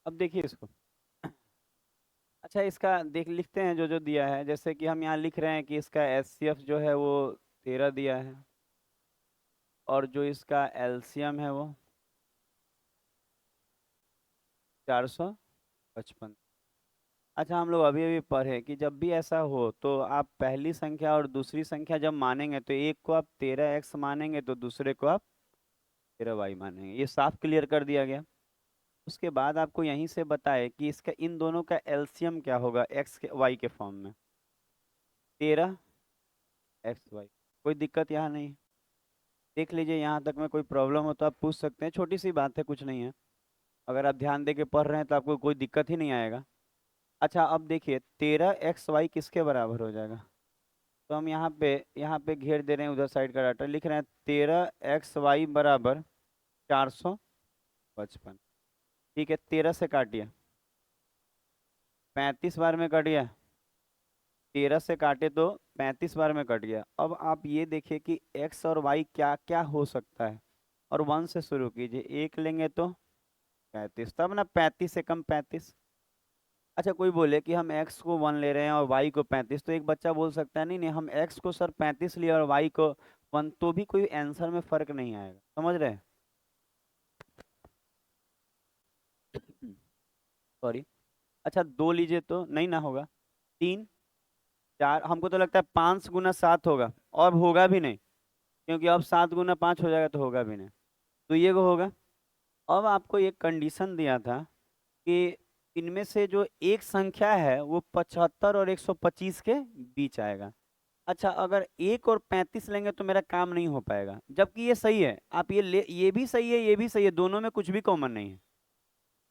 अब देखिए इसको। अच्छा इसका देख लिखते हैं जो जो दिया है, जैसे कि हम यहाँ लिख रहे हैं कि इसका एचसीएफ जो है वो 13 दिया है, और जो इसका एलसीएम है वो 455। अच्छा हम लोग अभी अभी पढ़े कि जब भी ऐसा हो तो आप पहली संख्या और दूसरी संख्या जब मानेंगे, तो एक को आप 13x मानेंगे तो दूसरे को आप 13y मानेंगे। ये साफ क्लियर कर दिया गया। उसके बाद आपको यहीं से बताए कि इसका इन दोनों का एलसीएम क्या होगा, एक्स के वाई के फॉर्म में, 13 एक्स वाई। कोई दिक्कत यहाँ नहीं। देख लीजिए, यहाँ तक में कोई प्रॉब्लम हो तो आप पूछ सकते हैं, छोटी सी बात है, कुछ नहीं है। अगर आप ध्यान दे के पढ़ रहे हैं तो आपको कोई दिक्कत ही नहीं आएगा। अच्छा, अब देखिए 13 XY किसके बराबर हो जाएगा। तो हम यहाँ पे घेर दे रहे हैं, उधर साइड का डाटा लिख रहे हैं, 13 XY बराबर 455। ठीक है, 13 से काटिए, 35 बार में कट गया। 13 से काटे तो 35 बार में कट गया। अब आप ये देखिए कि एक्स और वाई क्या क्या हो सकता है, और 1 से शुरू कीजिए, एक लेंगे तो 35, तब ना 35 से कम 35। अच्छा, कोई बोले कि हम x को 1 ले रहे हैं और y को 35, तो एक बच्चा बोल सकता है नहीं नहीं, हम x को सर 35 लिए और y को 1, तो भी कोई आंसर में फर्क नहीं आएगा, समझ रहे हैं। सॉरी। अच्छा, 2 लीजिए तो नहीं ना होगा, 3, 4, हमको तो लगता है 5 गुना 7 होगा, और होगा भी नहीं, क्योंकि अब 7 गुना 5 हो जाएगा तो होगा भी नहीं, तो ये को होगा। अब आपको एक कंडीशन दिया था कि इनमें से जो एक संख्या है वो 75 और 125 के बीच आएगा। अच्छा, अगर 1 और 35 लेंगे तो मेरा काम नहीं हो पाएगा, जबकि ये सही है, आप ये ले, ये भी सही है, ये भी सही है, दोनों में कुछ भी कॉमन नहीं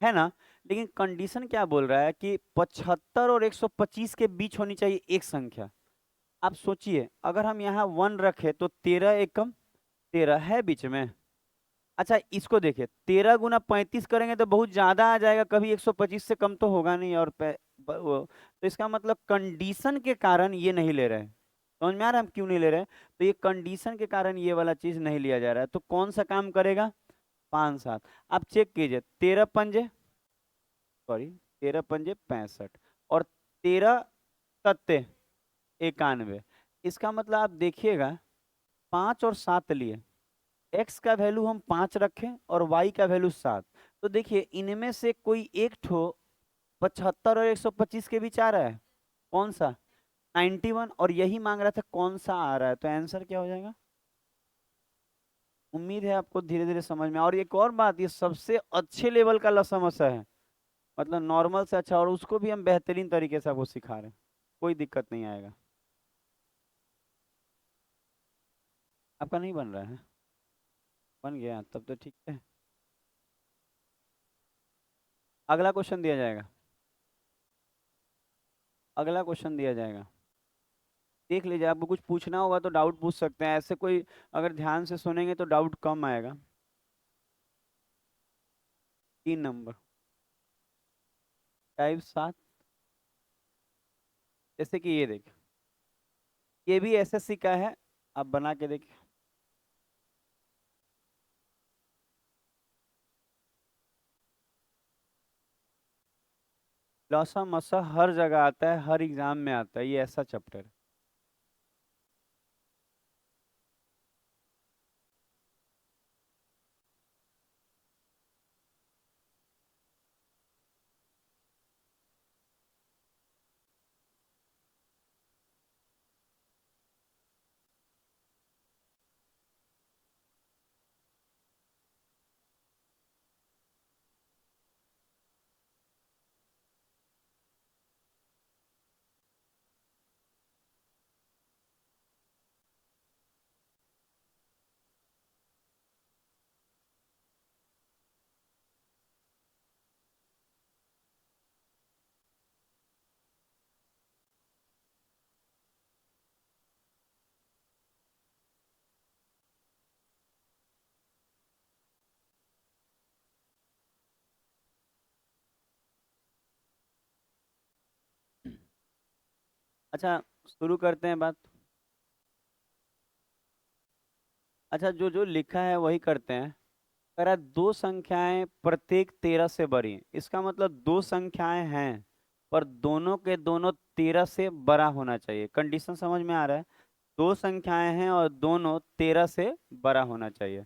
है ना। लेकिन कंडीशन क्या बोल रहा है कि 75 और 125 के बीच होनी चाहिए एक संख्या। आप सोचिए, अगर हम यहाँ 1 रखे तो 13 एकम 13 है बीच में। अच्छा, इसको देखिए, 13 गुना 35 करेंगे तो बहुत ज्यादा आ जाएगा, कभी 125 से कम तो होगा नहीं, और तो इसका मतलब कंडीशन के कारण ये नहीं ले रहे हैं। समझ में आ रहा है हम क्यों नहीं ले रहे हैं। तो ये कंडीशन के कारण ये वाला चीज नहीं लिया जा रहा है, तो कौन सा काम करेगा, 5 7। आप चेक कीजिए, 13 पंजे, सॉरी, 13 पंजे 65, और 13 सत्ते 91। इसका मतलब आप देखिएगा, 5 और 7 लिए, एक्स का वैल्यू हम 5 रखें और वाई का वैल्यू 7, तो देखिए इनमें से कोई एक ठो 75 और 125 के बीच आ रहा है, कौन सा, 91, और यही मांग रहा था कौन सा आ रहा है, तो आंसर क्या हो जाएगा। उम्मीद है आपको धीरे धीरे समझ में। और एक और बात, ये सबसे अच्छे लेवल का समस्या है, मतलब नॉर्मल से अच्छा, और उसको भी हम बेहतरीन तरीके से आपको सिखा रहे हैं, कोई दिक्कत नहीं आएगा। आपका नहीं बन रहा है, बन गया तब तो ठीक है। अगला क्वेश्चन दिया जाएगा, अगला क्वेश्चन दिया जाएगा, देख लीजिए, आपको कुछ पूछना होगा तो डाउट पूछ सकते हैं, ऐसे कोई अगर ध्यान से सुनेंगे तो डाउट कम आएगा। 3 नंबर, टाइप 7। जैसे कि ये देखिए, ये भी एसएससी का है, आप बना के देखिए। लौसा मसा हर जगह आता है, हर एग्जाम में आता है, ये ऐसा चैप्टर है। अच्छा, शुरू करते हैं बात। अच्छा, जो जो लिखा है वही करते हैं। कह रहा है, दो संख्याएं प्रत्येक 13 से बड़ी हैं। इसका मतलब दो संख्याएं हैं, पर दोनों के दोनों 13 से बड़ा होना चाहिए। कंडीशन समझ में आ रहा है, दो संख्याएं हैं और दोनों 13 से बड़ा होना चाहिए।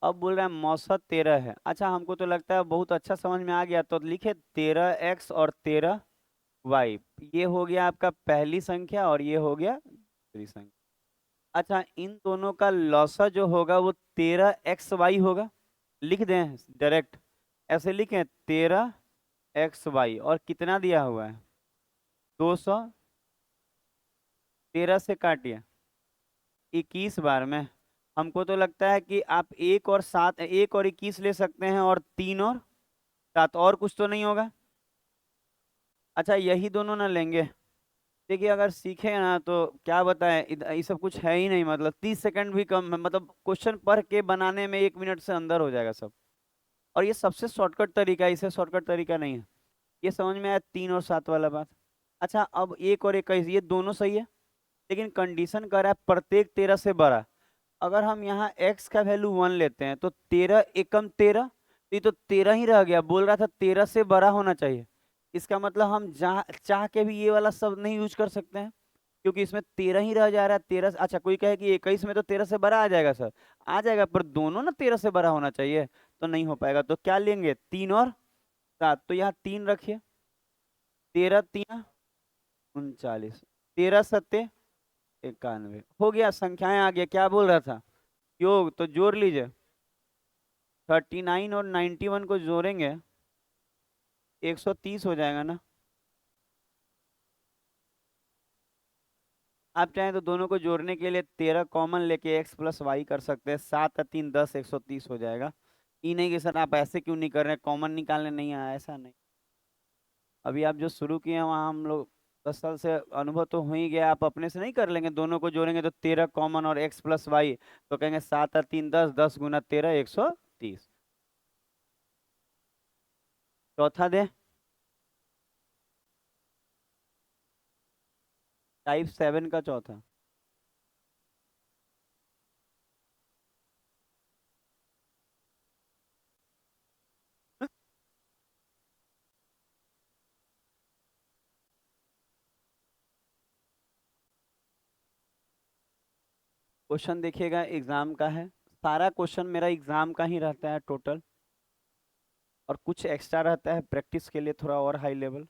अब बोल रहा है मौसत 13 है। अच्छा, हमको तो लगता है बहुत अच्छा समझ में आ गया, तो लिखे 13x और 13y। ये हो गया आपका पहली संख्या और ये हो गया दूसरी संख्या। अच्छा, इन दोनों का लौसा जो होगा वो 13xy होगा, लिख दें डायरेक्ट, ऐसे लिखें 13xy, और कितना दिया हुआ है, 200, 13 से काटिए 21 बार में, हमको तो लगता है कि आप 1 और 7, 1 और 21 ले सकते हैं, और 3 और 7, और कुछ तो नहीं होगा। अच्छा, यही दोनों ना लेंगे। देखिए, अगर सीखे ना तो क्या बताएं, ये सब कुछ है ही नहीं, मतलब 30 सेकंड भी कम है, मतलब क्वेश्चन पढ़ के बनाने में 1 मिनट से अंदर हो जाएगा सब। और ये सबसे शॉर्टकट तरीका है, इससे शॉर्टकट तरीका नहीं है। ये समझ में आया 3 और 7 वाला बात। अच्छा, अब 1 और 21 ये दोनों सही है, लेकिन कंडीशन कर रहा है प्रत्येक 13 से बड़ा। अगर हम यहाँ x का वैल्यू 1 लेते हैं तो 13 एकम 13, तो ये तो 13 ही रह गया, बोल रहा था 13 से बड़ा होना चाहिए। इसका मतलब हम जहाँ चाह के भी ये वाला शब्द नहीं यूज कर सकते हैं, क्योंकि इसमें 13 ही रह जा रहा है। 13, अच्छा कोई कहे कि 21 में तो 13 से बड़ा आ जाएगा सर, आ जाएगा, पर दोनों ना 13 से बड़ा होना चाहिए, तो नहीं हो पाएगा। तो क्या लेंगे, 3 और 7, तो यहाँ 3 रखिए। 13 3 39, 13 7 91, हो गया, संख्याएं आ गया। क्या बोल रहा था, योग, तो जोड़ लीजिए। 39 और 91 को जोड़ेंगे, 130 हो जाएगा ना। आप चाहें तो दोनों को जोड़ने के लिए 13 कॉमन लेके x+y कर सकते हैं। 7 और 3 10, 130 हो जाएगा। ये नहीं कि सर आप ऐसे क्यों नहीं कर रहे हैं, कॉमन निकालने नहीं आया, ऐसा नहीं। अभी आप जो शुरू किए हैं वहाँ हम लोग 10 साल से अनुभव तो हो ही गया, आप अपने से नहीं कर लेंगे। दोनों को जोड़ेंगे तो 13 कॉमन और x+y, तो कहेंगे 7 और 3 10, 10 × 13 130। चौथा दे, टाइप 7 का चौथा। क्वेश्चन देखिएगा, एग्जाम का है, सारा क्वेश्चन मेरा एग्जाम का ही रहता है टोटल, और कुछ एक्स्ट्रा रहता है प्रैक्टिस के लिए, थोड़ा और हाई लेवल।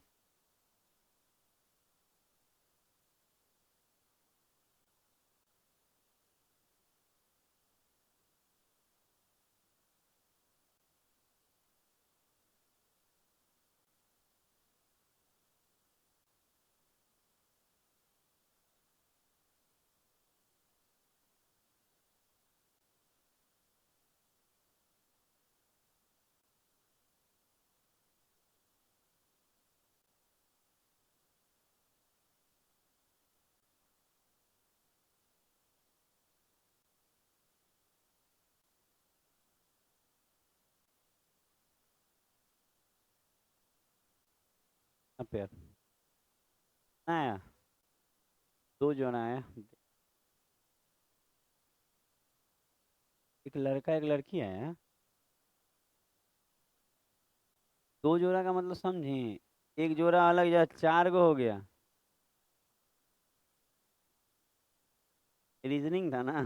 पेयर आया, दो जो आया, एक लड़का एक लड़की है। दो जोड़ा का मतलब समझी, एक जोड़ा अलग जा, 4 गो हो गया। रीजनिंग था ना,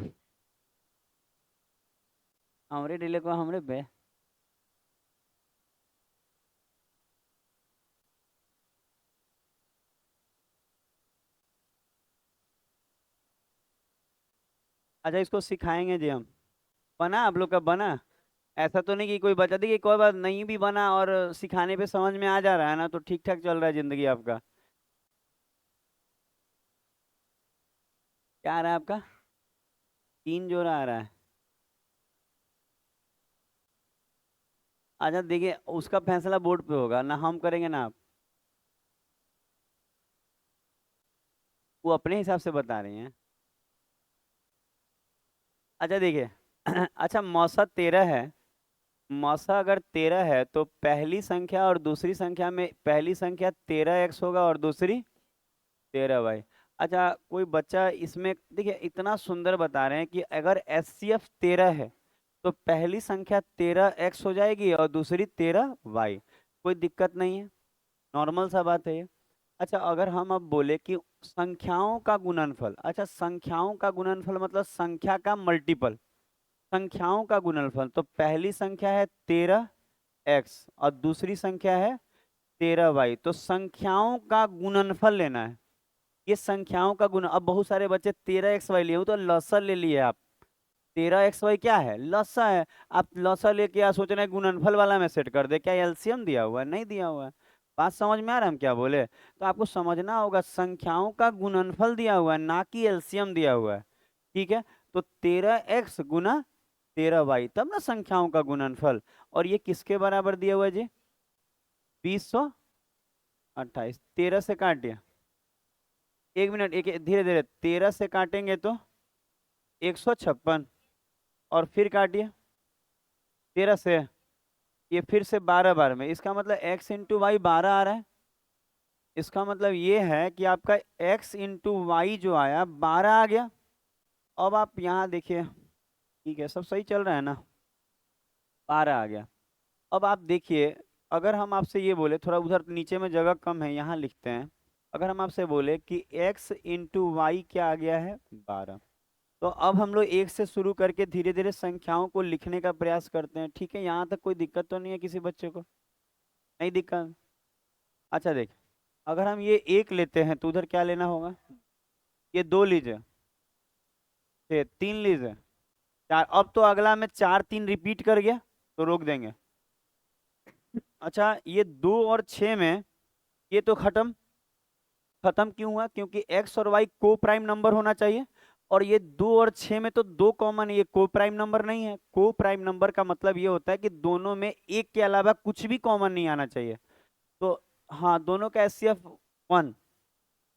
हमरे डिले को हमरे पे। अच्छा, इसको सिखाएंगे जी हम। बना आप लोग का, बना। ऐसा तो नहीं कि कोई बचा, देखिए कोई बात नहीं भी बना और सिखाने पे समझ में आ जा रहा है ना, तो ठीक ठाक चल रहा है जिंदगी आपका। क्या आ रहा है आपका, 3 जोड़ा आ रहा है। अच्छा देखिए, उसका फैसला बोर्ड पे होगा ना, हम करेंगे ना आप। वो अपने हिसाब से बता रही हैं। अच्छा देखिए, अच्छा मौसा 13 है। मौसा अगर 13 है तो पहली संख्या और दूसरी संख्या में, पहली संख्या 13x होगा और दूसरी 13y। अच्छा, कोई बच्चा इसमें देखिए इतना सुंदर बता रहे हैं कि अगर HCF 13 है तो पहली संख्या 13x हो जाएगी और दूसरी 13y। कोई दिक्कत नहीं है, नॉर्मल सा बात है ये। अच्छा, अगर हम अब बोले कि संख्याओं का गुणनफल, अच्छा संख्याओं का गुणनफल मतलब संख्या का मल्टीपल, संख्याओं का गुणनफल, तो पहली संख्या है 13x और दूसरी संख्या है 13y, तो संख्याओं का गुणनफल लेना है। ये संख्याओं का गुण, अब बहुत सारे बच्चे 13xy लिए हो तो लसा ले लिए आप। 13xy क्या है, लसा है। आप लसा लेके आ सोच रहे हैं गुणनफल वाला में सेट कर दे, क्या एलसीएम दिया हुआ है, नहीं दिया हुआ है। बात समझ में आ रहा है हम क्या बोले, तो आपको समझना होगा संख्याओं का गुणनफल दिया हुआ है, ना कि एलसीएम दिया हुआ है। ठीक है, तो 13x गुना 13y, तब ना संख्याओं का गुणनफल। और ये किसके बराबर दिया हुआ है जी? 2028। 13 से काटिए, 1 मिनट, एक धीरे धीरे, 13 से काटेंगे तो 156, और फिर काटिए 13 से, ये फिर से 12 बार में, इसका मतलब x इंटू वाई 12 आ रहा है। इसका मतलब ये है कि आपका x इंटू वाई जो आया 12 आ गया। अब आप यहाँ देखिए, ठीक है, सब सही चल रहा है ना? 12 आ गया। अब आप देखिए, अगर हम आपसे ये बोले, थोड़ा उधर नीचे में जगह कम है, यहाँ लिखते हैं। अगर हम आपसे बोले कि x इंटू वाई क्या आ गया है? 12। तो अब हम लोग एक से शुरू करके धीरे धीरे संख्याओं को लिखने का प्रयास करते हैं, ठीक है? यहाँ तक कोई दिक्कत तो नहीं है किसी बच्चे को? नहीं दिक्कत? अच्छा देख, अगर हम ये एक लेते हैं तो उधर क्या लेना होगा? ये दो लीजिए, ये तीन लीजिए, चार। अब तो अगला में 4 3 रिपीट कर गया, तो रोक देंगे। अच्छा, ये 2 और 6 में ये तो खत्म। खत्म क्यों हुआ? क्योंकि एक्स और वाई को प्राइम नंबर होना चाहिए। और ये 2 और 6 में तो दो कॉमन है, ये को प्राइम नंबर नहीं है। को प्राइम नंबर का मतलब ये होता है कि दोनों में एक के अलावा कुछ भी कॉमन नहीं आना चाहिए। तो हाँ, दोनों का एचसीएफ 1।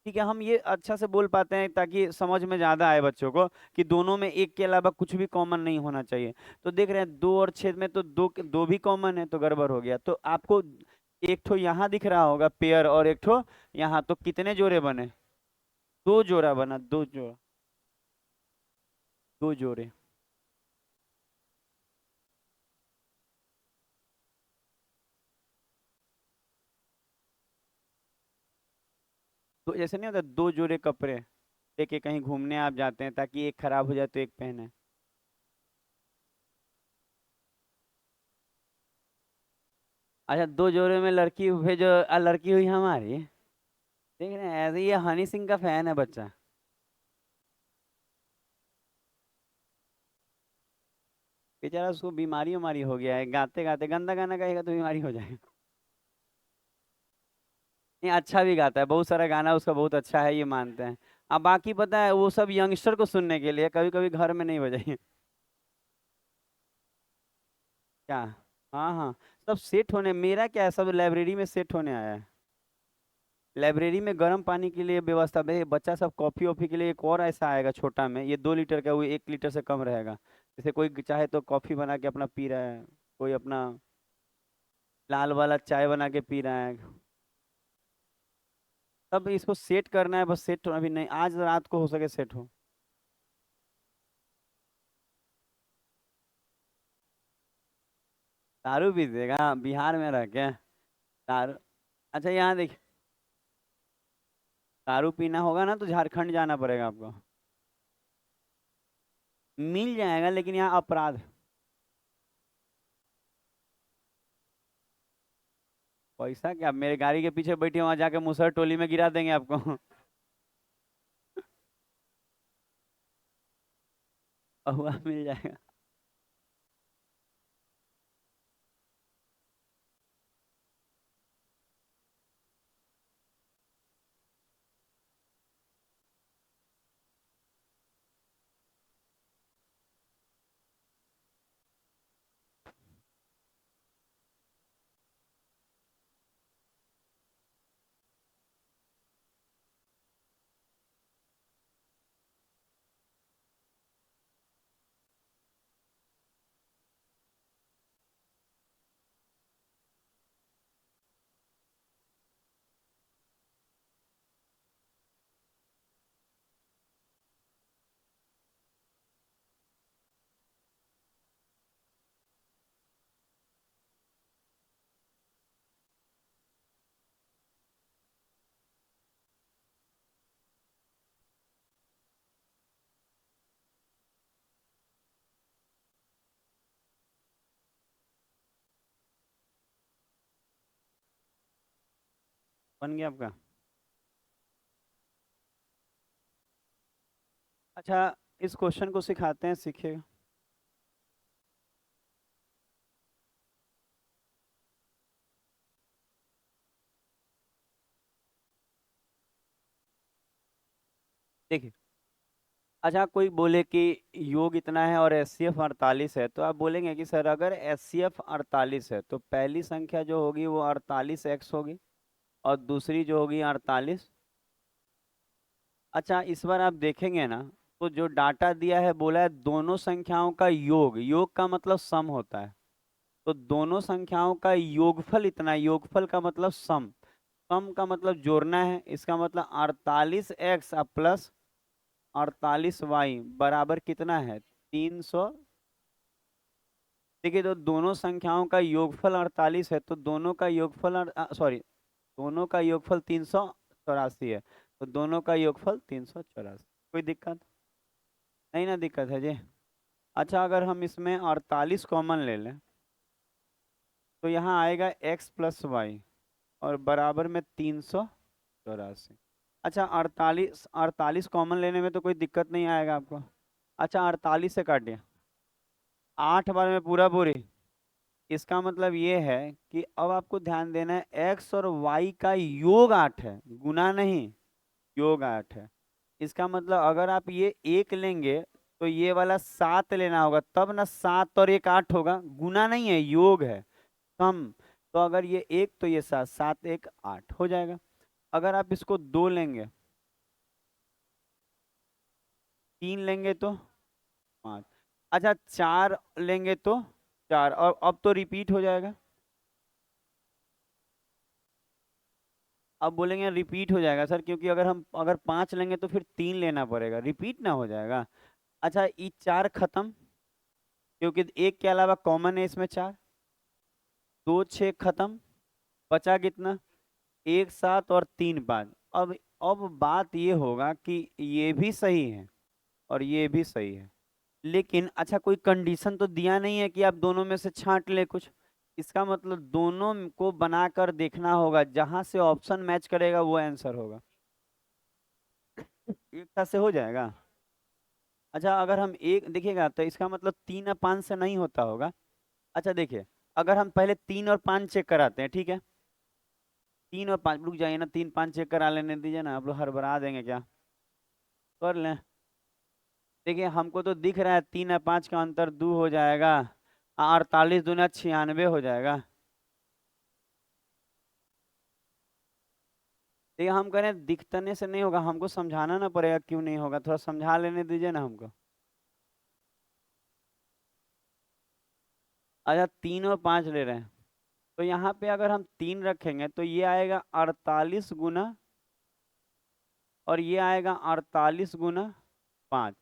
ठीक है, हम ये अच्छा से बोल पाते हैं ताकि समझ में ज्यादा आए बच्चों को, कि दोनों में एक के अलावा कुछ भी कॉमन नहीं होना चाहिए। तो देख रहे हैं 2 और 6 में तो दो दो भी कॉमन है, तो गड़बड़ हो गया। तो आपको एक ठो यहाँ दिख रहा होगा पेयर, और एक ठो यहाँ, तो कितने जोड़े बने? दो जोड़ा बना, दो जोड़ा, दो जोड़े। तो जैसे नहीं होता, दो जोड़े कपड़े लेके कहीं घूमने आप जाते हैं, ताकि एक खराब हो जाए तो एक पहने। अच्छा, दो जोड़े में लड़की भेजो, लड़की हुई हमारी। देख रहे हैं, ऐसे ये हनी सिंह का फैन है बच्चा। बेचारा, उसको बीमारी उमारी हो गया है, गाते गाते गंदा गाना गाएगा तो बीमारी हो जाएगा। नहीं, अच्छा भी गाता है, बहुत सारा गाना उसका बहुत अच्छा है, ये मानते हैं। अब बाकी पता है, वो सब यंगस्टर को सुनने के लिए, कभी कभी घर में नहीं बजाइए। क्या? हाँ हाँ, सब सेट होने, मेरा क्या है, सब लाइब्रेरी में सेट होने आया है। लाइब्रेरी में गर्म पानी के लिए व्यवस्था है, बच्चा सब कॉफी ऑफी के लिए एक और ऐसा आएगा छोटा में, ये 2 लीटर का, वो 1 लीटर से कम रहेगा। जैसे कोई चाहे तो कॉफी बना के अपना पी रहा है, कोई अपना लाल वाला चाय बना के पी रहा है। तब इसको सेट करना है, बस सेट अभी नहीं, आज रात को हो सके सेट हो। दारू पीजिएगा बिहार में रह के? दारू? अच्छा, यहाँ देख, दारू पीना होगा ना तो झारखंड जाना पड़ेगा आपको। मिल जाएगा, लेकिन यहाँ अपराध। पैसा क्या, मेरे गाड़ी के पीछे बैठे वहां जाके मुसहर टोली में गिरा देंगे आपको। हुआ मिल जाएगा। बन गया आपका? अच्छा, इस क्वेश्चन को सिखाते हैं, सीखिएगा। देखिए, अच्छा, कोई बोले कि योग इतना है और एचसीएफ 48 है, तो आप बोलेंगे कि सर अगर एचसीएफ 48 है तो पहली संख्या जो होगी वो 48x होगी और दूसरी जो होगी 48। अच्छा, इस बार आप देखेंगे ना, तो जो डाटा दिया है बोला है दोनों संख्याओं का योग, योग का मतलब सम होता है। तो दोनों संख्याओं का योगफल इतना है, योगफल का मतलब सम, सम का मतलब जोड़ना है। इसका मतलब 48x प्लस 48y बराबर कितना है, 300। देखिए, तो दोनों संख्याओं का योगफल 48 है, तो दोनों का योगफल सॉरी, दोनों का योगफल 384 है, तो दोनों का योगफल 384। कोई दिक्कत नहीं ना, दिक्कत है जी। अच्छा, अगर हम इसमें 48 कॉमन ले लें तो यहाँ आएगा x प्लस वाई और बराबर में 384। अच्छा, 48 कॉमन लेने में तो कोई दिक्कत नहीं आएगा आपको। अच्छा, 48 से काटिए, 8 बार में पूरा पूरी। इसका मतलब ये है कि अब आपको ध्यान देना है, x और y का योग 8 है, गुना नहीं, योग 8 है। इसका मतलब अगर आप ये एक लेंगे तो ये वाला 7 लेना होगा, तब ना 7 और एक 8 होगा, गुना नहीं है, योग है, सम। तो अगर ये एक तो ये 7, 7 एक 8 हो जाएगा। अगर आप इसको 2 लेंगे, 3 लेंगे तो 5, अच्छा 4 लेंगे तो 4, और अब तो रिपीट हो जाएगा। अब बोलेंगे रिपीट हो जाएगा सर, क्योंकि अगर 5 लेंगे तो फिर 3 लेना पड़ेगा, रिपीट ना हो जाएगा। अच्छा, ये 4 खत्म, क्योंकि एक के अलावा कॉमन है इसमें 4, 2 6 खत्म, बचा कितना, 1 7 और 3 5। अब बात ये होगा कि ये भी सही है और ये भी सही है, लेकिन अच्छा कोई कंडीशन तो दिया नहीं है कि आप दोनों में से छांट ले कुछ। इसका मतलब दोनों को बनाकर देखना होगा, जहां से ऑप्शन मैच करेगा वो आंसर होगा। एक का से हो जाएगा। अच्छा, अगर हम एक देखिएगा तो इसका मतलब 3 और 5 से नहीं होता होगा। अच्छा देखिए, अगर हम पहले 3 और 5 चेक कराते हैं, ठीक है, 3 और 5, रुक जाइए ना, 3 5 चेक करा लेने दीजिए ना, आप लोग हड़बड़ा देंगे क्या, कर लें। देखिए, हमको तो दिख रहा है 3 और 5 का अंतर 2 हो जाएगा, 48 दूना 96 हो जाएगा। देखिए, हम कह रहे हैं दिखने से नहीं होगा, हमको समझाना ना पड़ेगा क्यों नहीं होगा, थोड़ा समझा लेने दीजिए ना हमको। अच्छा, 3 और 5 ले रहे हैं, तो यहाँ पे अगर हम 3 रखेंगे तो ये आएगा 48 गुना, और ये आएगा 48 गुना 5।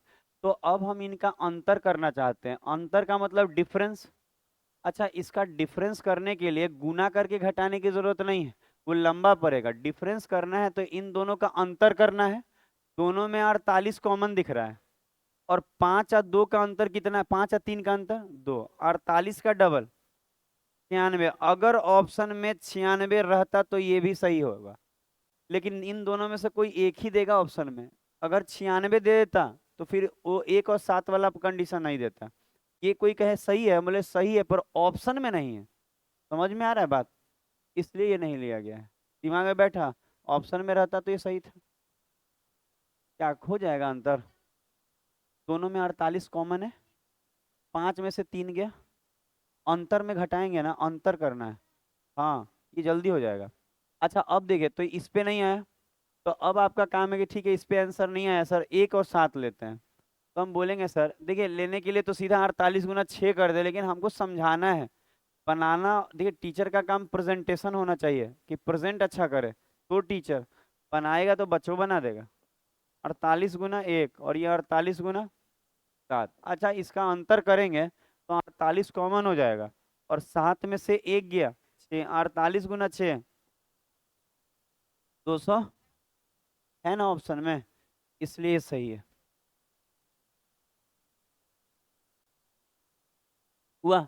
तो अब हम इनका अंतर करना चाहते हैं, अंतर का मतलब डिफरेंस। अच्छा, इसका डिफरेंस करने के लिए गुना करके घटाने की जरूरत नहीं है, वो लंबा पड़ेगा। डिफरेंस करना है तो इन दोनों का अंतर करना है। दोनों में 48 कॉमन दिख रहा है, और 5 और 2 का अंतर कितना है, 5 और 3 का अंतर 2, 48 का डबल 96। अगर ऑप्शन में 96 रहता तो ये भी सही होगा, लेकिन इन दोनों में से कोई एक ही देगा ऑप्शन में। अगर 96 दे देता तो फिर वो 1 और 7 वाला कंडीशन नहीं देता। ये कोई कहे सही है, बोले सही है, पर ऑप्शन में नहीं है। समझ में आ रहा है बात, इसलिए ये नहीं लिया गया है, दिमाग में बैठा। ऑप्शन में रहता तो ये सही था। क्या हो जाएगा अंतर, दोनों में 48 कॉमन है, 5 में से 3 गया, अंतर में घटाएंगे ना, अंतर करना है। हाँ, ये जल्दी हो जाएगा। अच्छा, अब देखिए, तो इस पे नहीं आया, तो अब आपका काम है कि ठीक है, इस पे आंसर नहीं आया सर, 1 और 7 लेते हैं। तो हम बोलेंगे सर देखिए, लेने के लिए तो सीधा 48 गुना 6 कर दे, लेकिन हमको समझाना है, बनाना। देखिए, टीचर का काम प्रेजेंटेशन होना चाहिए, कि प्रेजेंट अच्छा करे, तो टीचर बनाएगा तो बच्चों बना देगा। 48 गुना 1 और ये 48 गुना 7। अच्छा, इसका अंतर करेंगे तो 48 कॉमन हो जाएगा, और 7 में से 1 गया, 6, 48 गुना 6 200 है ना ऑप्शन में, इसलिए सही है। हुआ,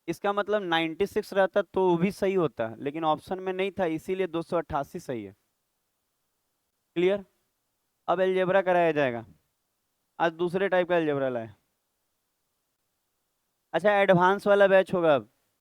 इसका मतलब 96 रहता तो वो भी सही होता, लेकिन ऑप्शन में नहीं था, इसीलिए 288 सही है। क्लियर। अब अलजेब्रा कराया जाएगा, आज दूसरे टाइप का अलजेब्रा लाए। अच्छा, एडवांस वाला बैच होगा अब।